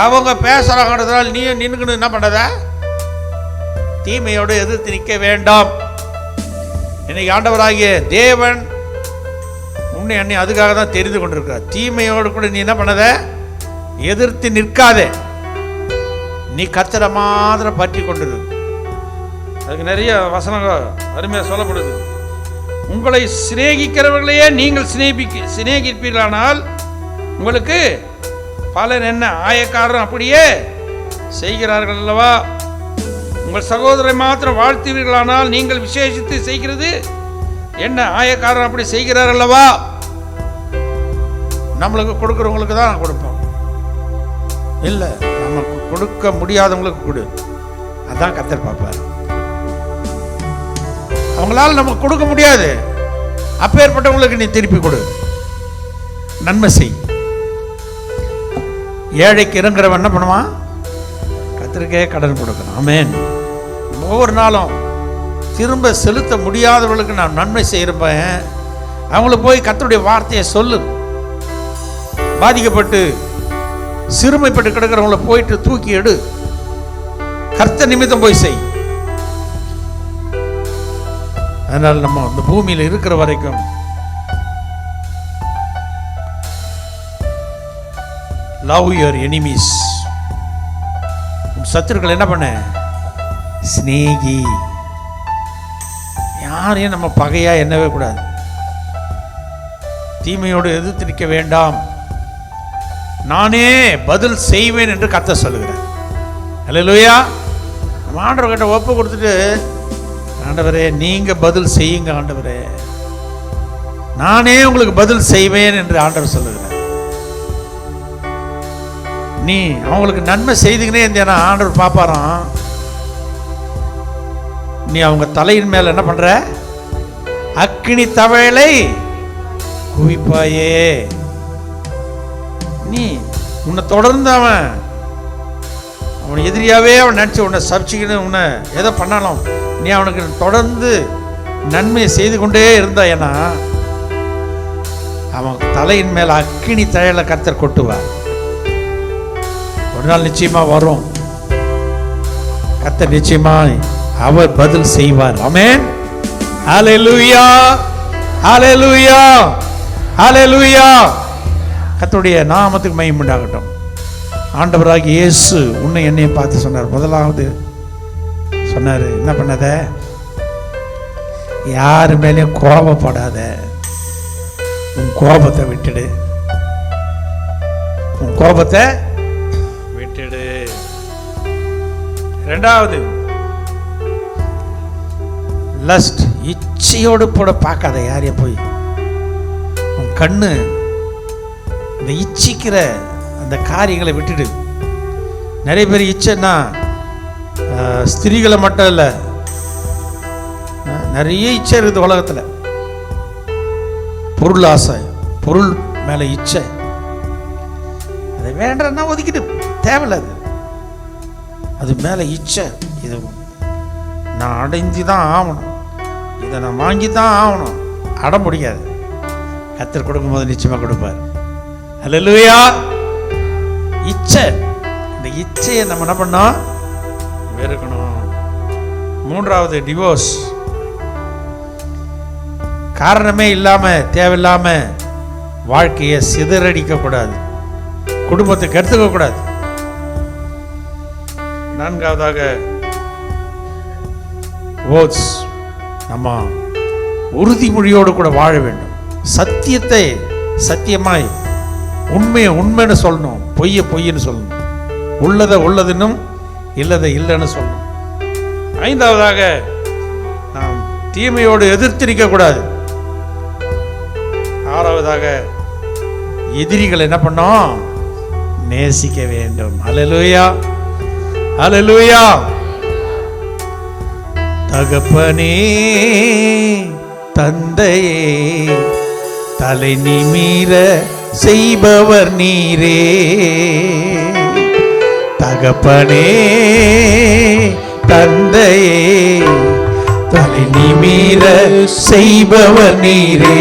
அவங்க பேசுறாங்கிறதுனால நீ நின்னுக்கணும் என்ன பண்ணத? தீமையோடு எதிர்த்து நிற்க வேண்டாம். இன்னைக்கு ஆண்டவராகிய தேவன் உன்னை அன்னை அதுக்காக தான் தெரிந்து கொண்டிருக்கிறார். தீமையோடு கூட நீ என்ன பண்ணத? எதிர்த்து நிற்காதே. நீ கர்த்தரை மாத்திரம் பற்றி கொண்டிரு. அதுக்கு நிறைய வசனங்கள் அருமையாக சொல்லப்படுது. உங்களை சிநேகிக்கிறவர்களையே நீங்கள் சிநேகிப்பீர்களானால் உங்களுக்கு பலன் என்ன? ஆயக்காரரும் அப்படியே செய்கிறார்கள் அல்லவா? உங்கள் சகோதரரை மாத்திரம் வாழ்த்துவீர்களானால் நீங்கள் விசேஷித்து செய்கிறது என்ன? ஆயக்காரன் அப்படி செய்கிறார் அல்லவா? நம்மளுக்கு கொடுக்குறவங்களுக்கு தான் கொடுப்போம், இல்லை நமக்கு கொடுக்க முடியாதவங்களுக்கு கொடு. அதான் கர்த்தர் பார்ப்பார். அவங்களால நமக்கு கொடுக்க முடியாது, அப்பேற்பட்டவங்களுக்கு நீ திருப்பி கொடு, நன்மை செய். ஏழைக்கு இறங்குறவன் என்ன பண்ணுவான்? கர்த்தருக்கே கடன் கொடுக்கணும். ஆமென். ஒவ்வொரு நாளும் திரும்ப செலுத்த முடியாதவர்களுக்கு நான் நன்மை செய்கிறப்பேன். அவங்களுக்கு போய் கர்த்தருடைய வார்த்தையை சொல்லு. பாதிக்கப்பட்டு சிறுமைப்பட்டு கிடக்கிறவங்களை போயிட்டு தூக்கி எடு. கர்த்தர் நிமித்தம் போய் செய். அதனால் நம்ம இந்த பூமியில் இருக்கிற வரைக்கும் லவ் யுவர் எனிமீஸ். சத்துருக்கள் என்ன பண்ண? சிநேகி. யாரையும் நம்ம பகையா எண்ணவே கூடாது. தீமையோடு எதிர்த்து நிற்க வேண்டாம். நானே பதில் செய்வேன் என்று கர்த்தர் சொல்லுகிறார். அல்லேலூயா. நம்ம ஆண்டவர்கிட்ட ஒப்பு கொடுத்துட்டு, ஆண்டவரே நீங்க பதில் செய்யுங்க ஆண்டவரே, நானே உங்களுக்கு பதில் செய்வேன் என்று ஆண்டவர் சொல்லுகிறார். நீ அவங்களுக்கு நன்மை செய்துக்கினே இருந்தேன்னா ஆண்டவர் பாப்பாராம், நீ அவங்க தலையின் மேல என்ன பண்ற? அக்கினி தவளை குவிப்பாயே. நீ உன்னை தொடர்ந்து அவன் எதிரியாவே அவன் நினைச்சு உன்னை சர்ச்சைக்குன்னு உன்னை எதை பண்ணாலும் நீ அவனுக்கு தொடர்ந்து நன்மையை செய்து கொண்டே இருந்தாயனா அவன் தலையின் மேல அக்கினி தழலை கர்த்தர் கொட்டுவார். ஒரு நாள் நிச்சயமா வரும். கர்த்தர் நிச்சயமா அவர் பதில் செய்வார். ஆமென். ஹல்லேலூயா, ஹல்லேலூயா, ஹல்லேலூயா. கர்த்தருடைய நாமத்துக்கு மகிமை உண்டாகட்டும். ஆண்டவராகிய இயேசு உன்னை என்னையும் பார்த்து சொன்னார். முதலாவது சொன்னார், என்ன பண்ணாத? யாரு மேலேயும் கோபப்படாத. உன் கோபத்தை விட்டுடு. உன் கோபத்தை விட்டுடு. இரண்டாவது, லஸ்ட், இச்சையோடு போட பார்க்காத. யாரையும் போய் உன் கண்ணு இந்த இச்சிக்கிற அந்த காரியங்களை விட்டுடு. நிறைய பேர் இச்சைன்னா ஸ்திரீகளை மட்டும் இல்லை, நிறைய இச்சை இருக்குது உலகத்தில். பொருள் ஆசை, பொருள் மேலே இச்சை, அதை வேண்டன்னா ஒதுக்கிட்டு தேவையில்ல. அது மேலே இச்சை, இது நான் அடைஞ்சு தான் ஆகணும், இதை நான் வாங்கி தான் ஆகணும். அட முடியாது. கர்த்தர் கொடுக்கும்போது நிச்சயமாக கொடுப்பார். அல்லேலூயா. இச்சை, இந்த அந்த இச்சையை நம்ம என்ன பண்ணோம்? வெறுக்கணும். மூன்றாவது டிவோர்ஸ். காரணமே இல்லாம தேவையில்லாம வாழ்க்கையை சிதறடிக்க கூடாது, குடும்பத்தை கெடுத்துக்க கூடாது. நான்காவதாக ஓட்ஸ், நம்ம உறுதிமொழியோடு கூட வாழ வேண்டும். சத்தியத்தை சத்தியமாய், உண்மையை உண்மைன்னு சொல்லணும், பொய்யை பொய்ன்னு சொல்லணும், உள்ளதை உள்ளதுன்னும் இல்லதை இல்லைன்னு சொல்லணும். ஐந்தாவதாக நாம் தீமையோடு எதிர்த்து நிற்கக்கூடாது. ஆறாவதாக எதிரிகள் என்ன பண்ணோம்? நேசிக்க வேண்டும். அல்லேலூயா, அல்லேலூயா. தகப்பனே தந்தையே தலை நிமிர செய்பவர் நீரே. தகப்பனே தந்தையே தலை நிமிர செய்பவர் நீரே.